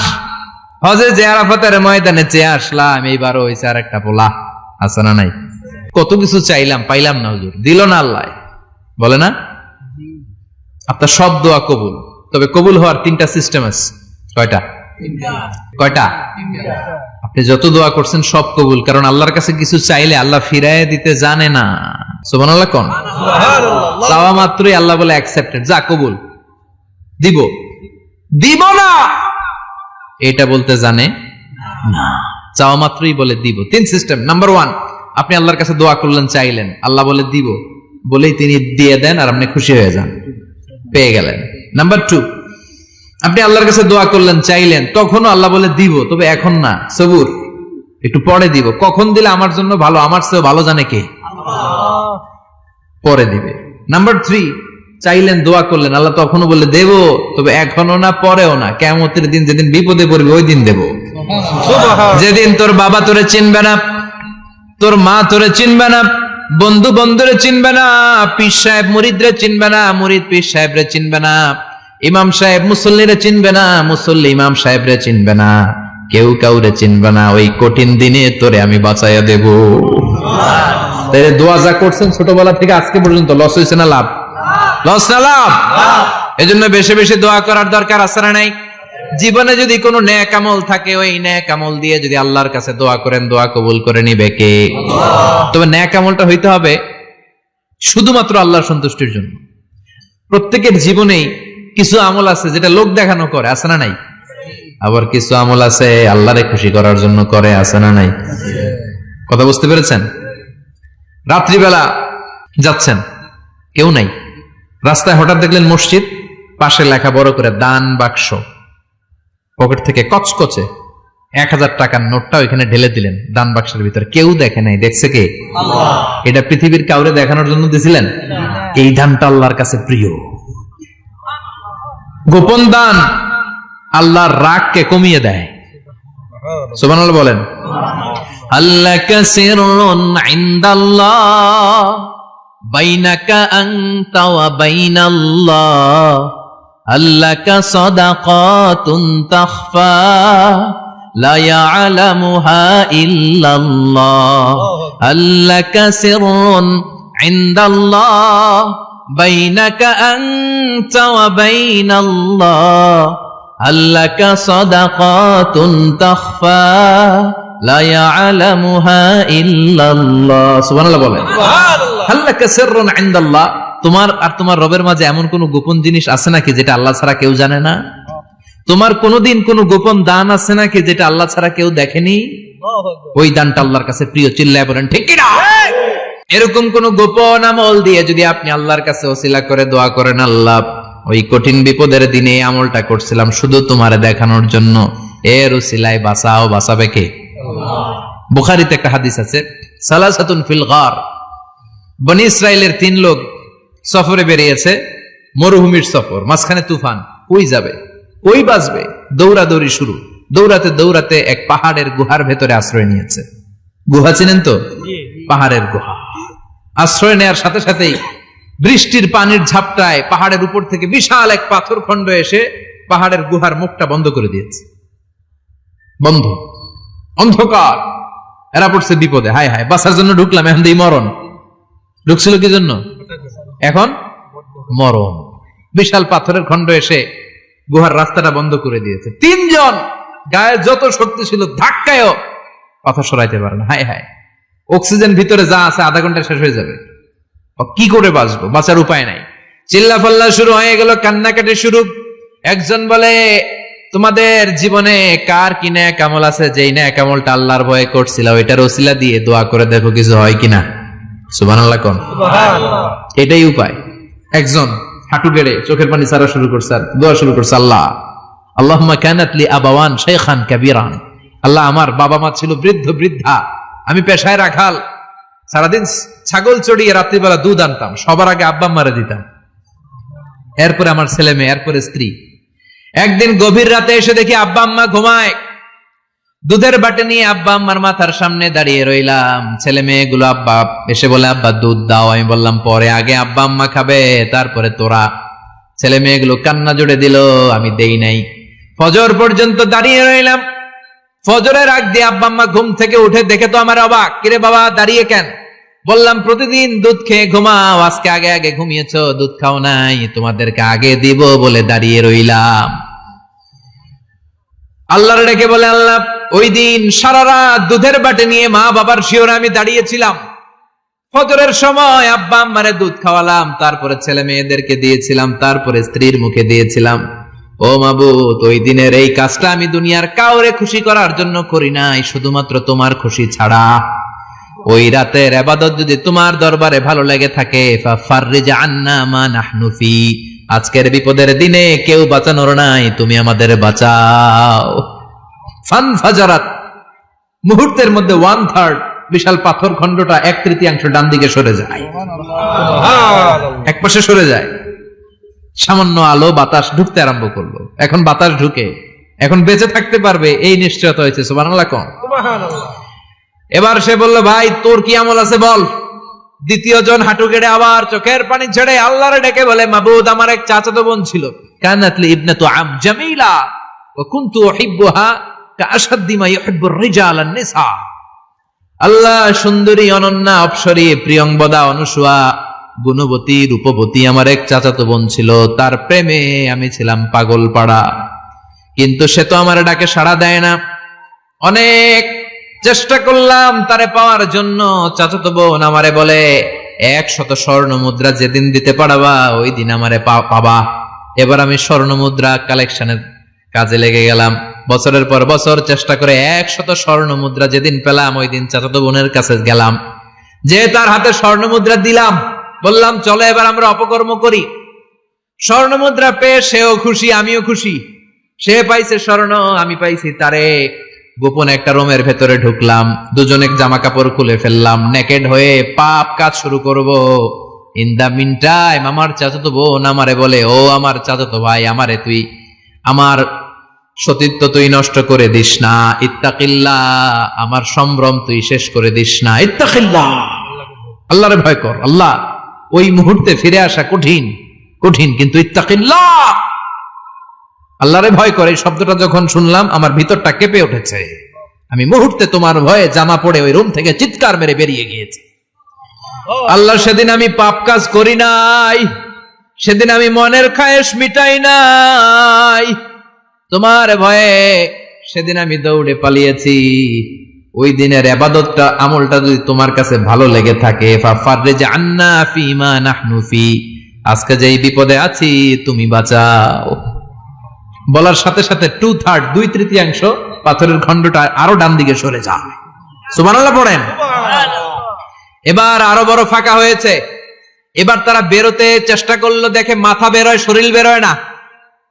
হজে যে আরাফাতের ময়দানে চেয়ে আসলাম, এইবারও হয়েছে আর একটা পোলা। আছে না নাই? কত কিছু চাইলাম, পাইলাম না হুজুর, দিল না আল্লাহ। বলে না আপনার সব দোয়া কবুল, তবে কবুল হওয়ার 3টা সিস্টেম আছে। কয়টা? কয়টা? আপনি যত দোয়া করছেন সব কবুল, কারণ আল্লাহর কাছে কিছু চাইলে আল্লাহ ফিরায় দিতে জানে না। সুবহানাল্লাহ কোন? চাওয়া মাত্রই আল্লাহ বলে অ্যাকসেপ্টেড, যা কবুল, দিব দিব না এটা বলতে জানে না, চাওয়া মাত্রই বলে দিব। 3 সিস্টেম। নাম্বার 1, আপনি আল্লাহর কাছে দোয়া করলেন, চাইলেন, আল্লাহ বলে দিব, বলেই তিনি দিয়ে দেন আর আপনি খুশি হয়ে যান, পেয়ে গেলেন। নাম্বার 2, আপনি আল্লাহর কাছে দোয়া করলেন, চাইলেন, তখনও আল্লাহ বলে দিব, তবে এখন না, সবুর, একটু পরে দিব। কখন দিলে আমার জন্য ভালো, আমার চেয়ে ভালো জানে কে? পরে দিবে। নাম্বার 3, চাইলেন, দোয়া করলেন, আল্লাহ তখনও বলে দেব, তবে এখনো না, পরেও না, কিয়ামতের দিন যেদিন বিপদে পড়বে ওই দিন দেব। যেদিন তোর বাবা তোরে চিনবে না, তোর মা তোরে চিনবে না, বন্ধু বন্ধুরে চিনবে না, পীর সাহেব মুরিদরে চিনবে না, মুরিদ পীর সাহেবরে চিনবে না, ইমাম সাহেব মুসল্লিরে চিনবে না, মুসল্লি ইমাম সাহেবরে চিনবে না, কেউ কাউরে চিনবে না। ওই কঠিন দিনে তোরে আমি বাঁচাইয়া দেব। তাই দোয়া যা করছেন ছোটবেলা থেকে আজকে পর্যন্ত, লস হয়েছে না লাভ? লস না লাভ? এজন্য বেশি বেশি দোয়া করার দরকার আছে না নাই? জীবনে যদি কোনো নেক আমল থাকে, ওই নেক আমল দিয়ে যদি আল্লাহর কাছে দোয়া করেন, দোয়া কবুল করে নিবে কে? তবে নেক আমলটা হইতে হবে শুধুমাত্র আল্লাহর সন্তুষ্টির জন্য। প্রত্যেকের জীবনেই কিছু আমল আছে যেটা লোক দেখানো করে, আছে না নাই? আবার কিছু আমল আছে আল্লাহরে খুশি করার জন্য করে, আছে না নাই? কথা বুঝতে পেরেছেন? রাত্রিবেলা যাচ্ছেন, কেউ নাই, রাস্তায় হঠাৎ দেখলেন মসজিদ, পাশে লেখা বড় করে দান বাক্স, পকেট থেকে কচকচে 1000 টাকার নোটটা ওইখানে ঢেলে দিলেন দান বাক্সের ভিতরে। কেউ দেখে নাই, দেখছে কে? আল্লাহ। এটা পৃথিবীর কাউরে দেখানোর জন্য দিছিলেন? এই দানটা আল্লাহর কাছে প্রিয়। গোপন দান আল্লাহর রাগকে কমিয়ে দেয়। সুবহানাল্লাহ বলেন। আল্লাকা সিররুন ইনদাল্লাহ বাইনাকা আনতা ওয়া বাইনাল্লাহ, আল্লাকা সাদাকাতুন তাখফা লা ইয়ালামুহা ইল্লাল্লাহ, আল্লাকা সিররুন ইনদাল্লাহ বাইনাকা আনতা ওয়া বাইনাল্লাহ, আল্লাকা সাদাকাতুন তাখফা লা ইয়ালামুহা ইল্লাল্লাহ। সুবহানাল্লাহ বলেন। আল্লাকা সিররুন ইনদাল্লাহ, তোমার আর তোমার রবের মাঝে এমন কোন গোপন জিনিস আছে নাকি যেটা আল্লাহ ছাড়া কেউ জানে না? তোমার কোনদিন কোন গোপন দান আছে নাকি যেটা আল্লাহ ছাড়া কেউ দেখেনি? ওই দানটা আল্লাহর কাছে প্রিয়। চিল্লায় বলেন ঠিক কি না? এরকম কোন গোপন আমল দিয়ে যদি আপনি আল্লাহর কাছে ওসিলা করে দোয়া করেন, আল্লাহ ওই কঠিন বিপদের দিনে এই আমলটা করছিলাম শুধু তোমার দেখানোর জন্য, এর ওসিলায় বাঁচাও, বাঁচাবে কে? বুখারীতে একটা হাদিস আছে, সালাসাতুন ফিল গার, বনি ইসরাইলের 3 লোক সফরে বেরিয়েছে, মরুভূমির সফর, মাঝখানে তুফান, কই যাবে, কই বাঁচবে, দৌড়াদৌড়ি শুরু। দৌড়াতে দৌড়াতে এক পাহাড়ের গুহার ভেতরে আশ্রয় নিয়েছে। গুহা চিনেন তো? পাহাড়ের গুহা। আশ্রয় নেওয়ার সাথে সাথেই বৃষ্টির পানির ঝাপটায় পাহাড়ের উপর থেকে বিশাল এক পাথর খণ্ড এসে পাহাড়ের গুহার মুখটা বন্ধ করে দিয়েছে, বন্ধ, অন্ধকার। এরা পড়ছে বিপদে, হায় হায় বাঁচার জন্য ঢুকলাম, এখন দিই মরণ। ঢুকছিল কি জন্য? এখন মরণ। বিশাল পাথরের খণ্ড এসে গুহার রাস্তাটা বন্ধ করে দিয়েছে। তিনজন গায়ে যত শক্তি ছিল ধাক্কায়ও পাথর সরাইতে পারে না। হায় হায়, অক্সিজেন ভিতরে যা আছে আধা ঘন্টা শেষ হয়ে যাবে, কি করে বাঁচবো? বাঁচার উপায় নাই। চিল্লা ফাল্লা শুরু হয়ে গেল, কান্নাকাটি শুরু। একজন বলে, তোমাদের জীবনে কার কি নেক আমল আছে, যেই নেক আমলটা আল্লাহর ভয়ে করছিল ওইটার ওসিলা দিয়ে দোয়া করে দেখো কিছু হয় কিনা। সুবহানাল্লাহ কোন, এটাই উপায়। একজন হাঁটু গেড়ে চোখের পানি ছাড়া শুরু করছে, আর দোয়া শুরু করছে, আল্লাহ আল্লাহুম্মা কানাত লি আবাওয়ান শাইখান কাবীরান, আল্লাহ আমার বাবা মা ছিল বৃদ্ধ বৃদ্ধা, আমি পেশায় রাখাল, সারাদিন ছাগল চড়িয়ে রাত্রিবেলা দুধ আনতাম, সবার আগে আব্বা আম্মারে দিতাম, এরপরে আমার ছেলে মেয়ে, এরপরে স্ত্রী। একদিন গভীর রাতে এসে দেখি আব্বা আম্মা ঘুমায়, দুধের বাটি নিয়ে আব্বা আম্মার মাথার সামনে দাঁড়িয়ে রইলাম। ছেলে মেয়েগুলো আব্বা এসে বলে, আব্বা দুধ দাও। আমি বললাম পরে, আগে আব্বা আম্মা খাবে তারপরে তোরা। ছেলে মেয়েগুলো কান্না জুড়ে দিল, আমি দেই নাই। ফজর পর্যন্ত দাঁড়িয়ে রইলাম। ফজরের আগ দিয়ে আব্বা আম্মা ঘুম থেকে উঠে দেখে তো আমার অবাক, কিরে বাবা দাঁড়িয়ে কেন? বললাম প্রতিদিন দুধ খেয়ে ঘুমাও, আজকে আগে আগে ঘুমিয়েছো, দুধ খাও নাই, তোমাদেরকে আগে দিব বলে দাঁড়িয়ে রইলাম। আল্লাহর ডেকে বলে, আল্লাহ ওই দিন সারা রাত দুধের বাটি নিয়ে মা বাবার শিওরে আমি দাঁড়িয়েছিলাম, ফজরের সময় আব্বা আম্মারে দুধ খাওয়ালাম, তারপরে ছেলে মেয়েদেরকে দিয়েছিলাম, তারপরে স্ত্রীর মুখে দিয়েছিলাম। ও মাবুদ, ওই দিনের এই কাজটা আমি দুনিয়ার কাউরে খুশি করার জন্য করি নাই, শুধুমাত্র তোমার খুশি ছাড়া। ওই রাতের ইবাদত যদি তোমার দরবারে ভালো লেগে থাকে, ফাফাররিজ আন্না মা নাহনু ফি, আজকের বিপদের দিনে কেউ বাঁচানোর নাই, তুমি আমাদের বাঁচাও। ফানফাজারাত, মুহূর্তের মধ্যে 1/3 বিশাল পাথর খণ্ডটা 1/3 ডান দিকে সরে যায়, এক পাশে সরে যায়। সামান্য আলো বাতাস ঢুকতে আরম্ভ করলো। এখন বাতাস ঢুকে এখন বেঁচে থাকতে পারবে এই নিশ্চয়তা হয়েছে। সুবহানাল্লাহ কোন। এবার সে বলল, ভাই তোর কি আমল আছে বল। দ্বিতীয় জন হাঁটু গেড়ে আবার চোখের পানি ছেড়ে আল্লাহরে ডেকে বলে, মাবুদ আমার এক চাচাতো বোন ছিল, কানাতলি ইবনাতু আম জামিলা ওয়া কুনতু উহিব্বুহা কাআশাদ্দি মা ইউহিব্বুর রিজাল আন-নিসা। আল্লাহ সুন্দরী, অনন্যা, অপ্সরী, প্রিয়ংবদা, অনুসুয়া, গুণবতী, রূপবতী আমার এক চাচাতো বোন ছিল, তার প্রেমে আমি ছিলাম পাগল পাড়া, কিন্তু সে তো আমার ডাকে সাড়া দেয় না। অনেক চেষ্টা করলাম তারে পাওয়ার জন্য। চাচাতো বোন আমারে বলে, 100 স্বর্ণ মুদ্রা যেদিন দিতে পারবা ওই দিন আমারে পাবা। এবার আমি স্বর্ণ মুদ্রা কালেকশনের কাজে লেগে গেলাম। বছরের পর বছর চেষ্টা করে 100 স্বর্ণ মুদ্রা যেদিন পেলাম ওই দিন চাচাতো বোনের কাছে গেলাম, যে তার হাতে স্বর্ণ মুদ্রা দিলাম, বললাম চলো এবার আমরা অপকর্ম করি। স্বর্ণ মুদ্রা পেয়ে সেও খুশি, আমিও খুশি। সে পাইছে স্বর্ণ, আমি পাইছি তারে। গোপনে একটা রুমের ভেতরে ঢুকলাম, দুজনে জামা কাপড় খুলে ফেললাম, নেকেড হয়ে পাপ কাজ শুরু করব। ইন দা মিন টাইম আমার চাচাতো বোন আমারে বলে, ও আমার চাচাতো ভাই, আমারে তুই আমার সতীত্ব তুই নষ্ট করে দিস না, ইত্তাকিল্লাহ, আমার সম্ভ্রম তুই শেষ করে দিস না, ইত্তাকিল্লাহ, আল্লাহরে ভয় কর। আল্লাহ ওই মুহূর্তে ফিরে আসা কঠিন কঠিন, কিন্তু ইত্তাকিল্লাহ, আল্লাহরে ভয় করে এই শব্দটা যখন শুনলাম আমার ভিতরটা কেঁপে উঠেছে। আমি মুহূর্তে তোমার ভয়ে জামা পড়ে ওই রুম থেকে চিৎকার মেরে বেরিয়ে গিয়েছি। আল্লাহ সেদিন আমি পাপ কাজ করি নাই, সেদিন আমি মনের খায়েশ মিটাই নাই, তোমার ভয়ে সেদিন আমি দৌড়ে পালিয়েছি। ওই দিনের ইবাদতটা আমলটা যদি তোমার কাছে ভালো লেগে থাকে, ফাফাররিজ আন্না ফিমা নাহনু ফি, আজকে যেই বিপদে আছি তুমি বাঁচাও। বলার সাথে সাথে 2/3 2/3 পাথরের খণ্ডটা আরো ডান দিকে সরে যায়। সুবহানাল্লাহ পড়েন। এবার আরো বড় ফাঁকা হয়েছে। এবার তারা বেরোতে চেষ্টা করলো, দেখে মাথা বেরোয়, শরীর বেরোয় না,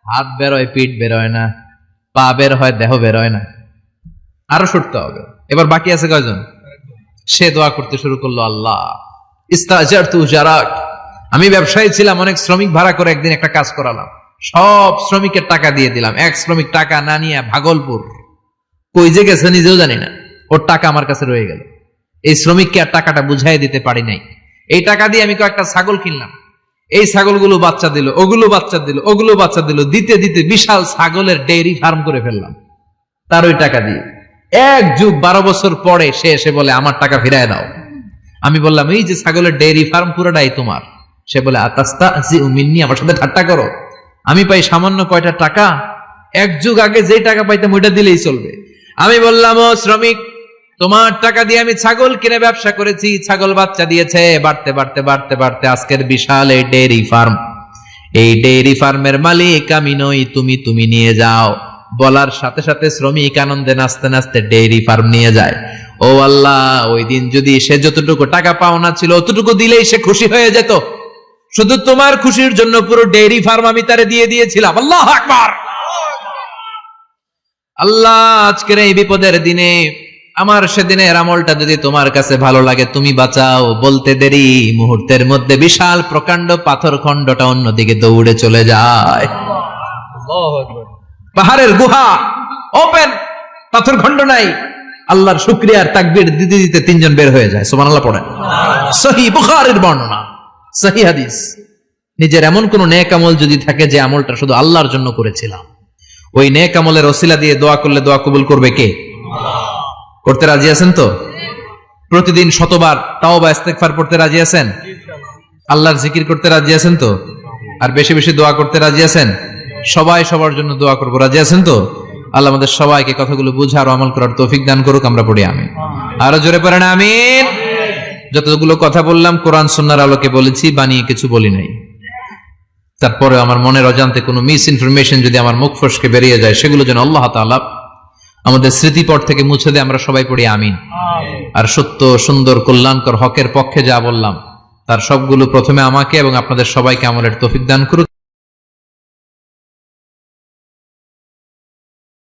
হাত বেরোয়, পিঠ বেরোয় না, পা বের হয়, দেহ বেরোয় না, আরো সরতে হবে। এবার বাকি আছে কয়জন? সে দোয়া করতে শুরু করলো, আল্লাহ ইস্তাজারতু জারাক, আমি ব্যবসায়ী ছিলাম, অনেক শ্রমিক ভাড়া করে একদিন একটা কাজ করালাম, সব শ্রমিকের টাকা দিয়ে দিলাম। এক শ্রমিক টাকা না নিয়ে ভাগলপুর কই যে গেছে নিজেও জানি না, ওর টাকা আমার কাছে রয়ে গেল। এই শ্রমিককে আর টাকাটা বুঝাই দিতে পারি নাই। এই টাকা দিয়ে আমি কয়েকটা ছাগল কিনলাম, এই ছাগলগুলো বাচ্চা দিল, ওগুলো বাচ্চা দিল, ওগুলো বাচ্চা দিল, দিতে দিতে বিশাল ছাগলের ডেইরি ফার্ম করে ফেললাম তার ওই টাকা দিয়ে। 1 যুগ 12 বছর পরে সে এসে বলে আমার টাকা ফিরায় দাও। আমি বললাম এই যে ছাগলের ডেইরি ফার্ম পুরোটাই তোমার। সে বলে আতাস্তাহজিউ মিন্নি, আমার সাথে ঠাট্টা করো? আমি পাই সামান্য কয়টা টাকা, 1 যুগ আগে যে টাকা পাইতাম ওইটা দিলেই চলবে। আমি বললাম ও শ্রমিক, তোমার টাকা দিয়ে আমি ছাগল কিনে ব্যবসা করেছি, ছাগল বাচ্চা দিয়েছে, বাড়তে বাড়তে বাড়তে বাড়তে আজকের বিশাল এই ডেইরি ফার্ম। এই ডেইরি ফার্মের মালিক আমি নই, তুমি নিয়ে যাও। বলার সাথে সাথে শ্রমিক আনন্দে নাচতে নাচতে ডেইরি ফার্ম নিয়ে যায়। ও আল্লাহ, ওই দিন যদি সে যতটুকু টাকা পাওনা ছিল অতটুকু দিলেই সে খুশি হয়ে যেত। শুধু তোমার খুশির জন্য পুরো ডেইরি ফার্ম আমি তারে দিয়ে দিয়েছিলাম। আল্লাহু আকবার। আল্লাহ, আজকের এই বিপদের দিনে আমার সেদিনের আমলটা যদি তোমার কাছে ভালো লাগে তুমি বাঁচাও। বলতে দেরি, মুহূর্তের মধ্যে বিশাল প্রকাণ্ড পাথর খণ্ডটা অন্যদিকে দৌড়ে চলে যায়। পাহাড়ের গুহা ওপেন, পাথর খণ্ড নাই। আল্লাহর শুকরিয়ার তাকবীর দিতে দিতে 3 জন বের হয়ে যায়। সুবহানাল্লাহ পড়েন। সহিহ বুখারীর বর্ণনা, সহিহ হাদিস। নিজের এমন কোন নেক আমল যদি থাকে যে আমলটা শুধু আল্লাহর জন্য করেছিলাম, ওই নেক আমলের ওসিলা দিয়ে দোয়া করলে দোয়া কবুল করবে কে? করতে রাজি আছেন তো? প্রতিদিন শতবার তাওবা ইস্তেগফার পড়তে রাজি আছেন? আল্লাহর জিকির করতে রাজি আছেন তো? আর বেশি বেশি দোয়া করতে রাজি আছেন? সবাই সবার জন্য দোয়া করবো, রাজি আছেন তো? আল্লাহ আমাদের সবাইকে কথাগুলো বুঝার ও আমল করার তৌফিক দান করুক। আমরা পড়ি আমিন। আরো জোরে পড়েন আমিন। যতগুলো কথা বললাম কোরআন সুন্নাহর আলোকে বলেছি, বানিয়ে কিছু বলি নাই। তারপরে আমার মনের অজান্তে কোনো মিস ইনফরমেশন যদি আমার মুখ ফসকে বেরিয়ে যায়, সেগুলো যেন আল্লাহ তাআলা আমাদের স্মৃতিপট থেকে মুছে দেয়। আমরা সবাই পড়ি আমিন। আর সত্য, সুন্দর, কল্যাণকর, হকের পক্ষে যা বললাম তার সবগুলো প্রথমে আমাকে এবং আপনাদের সবাইকে আমলের তৌফিক দান করুক।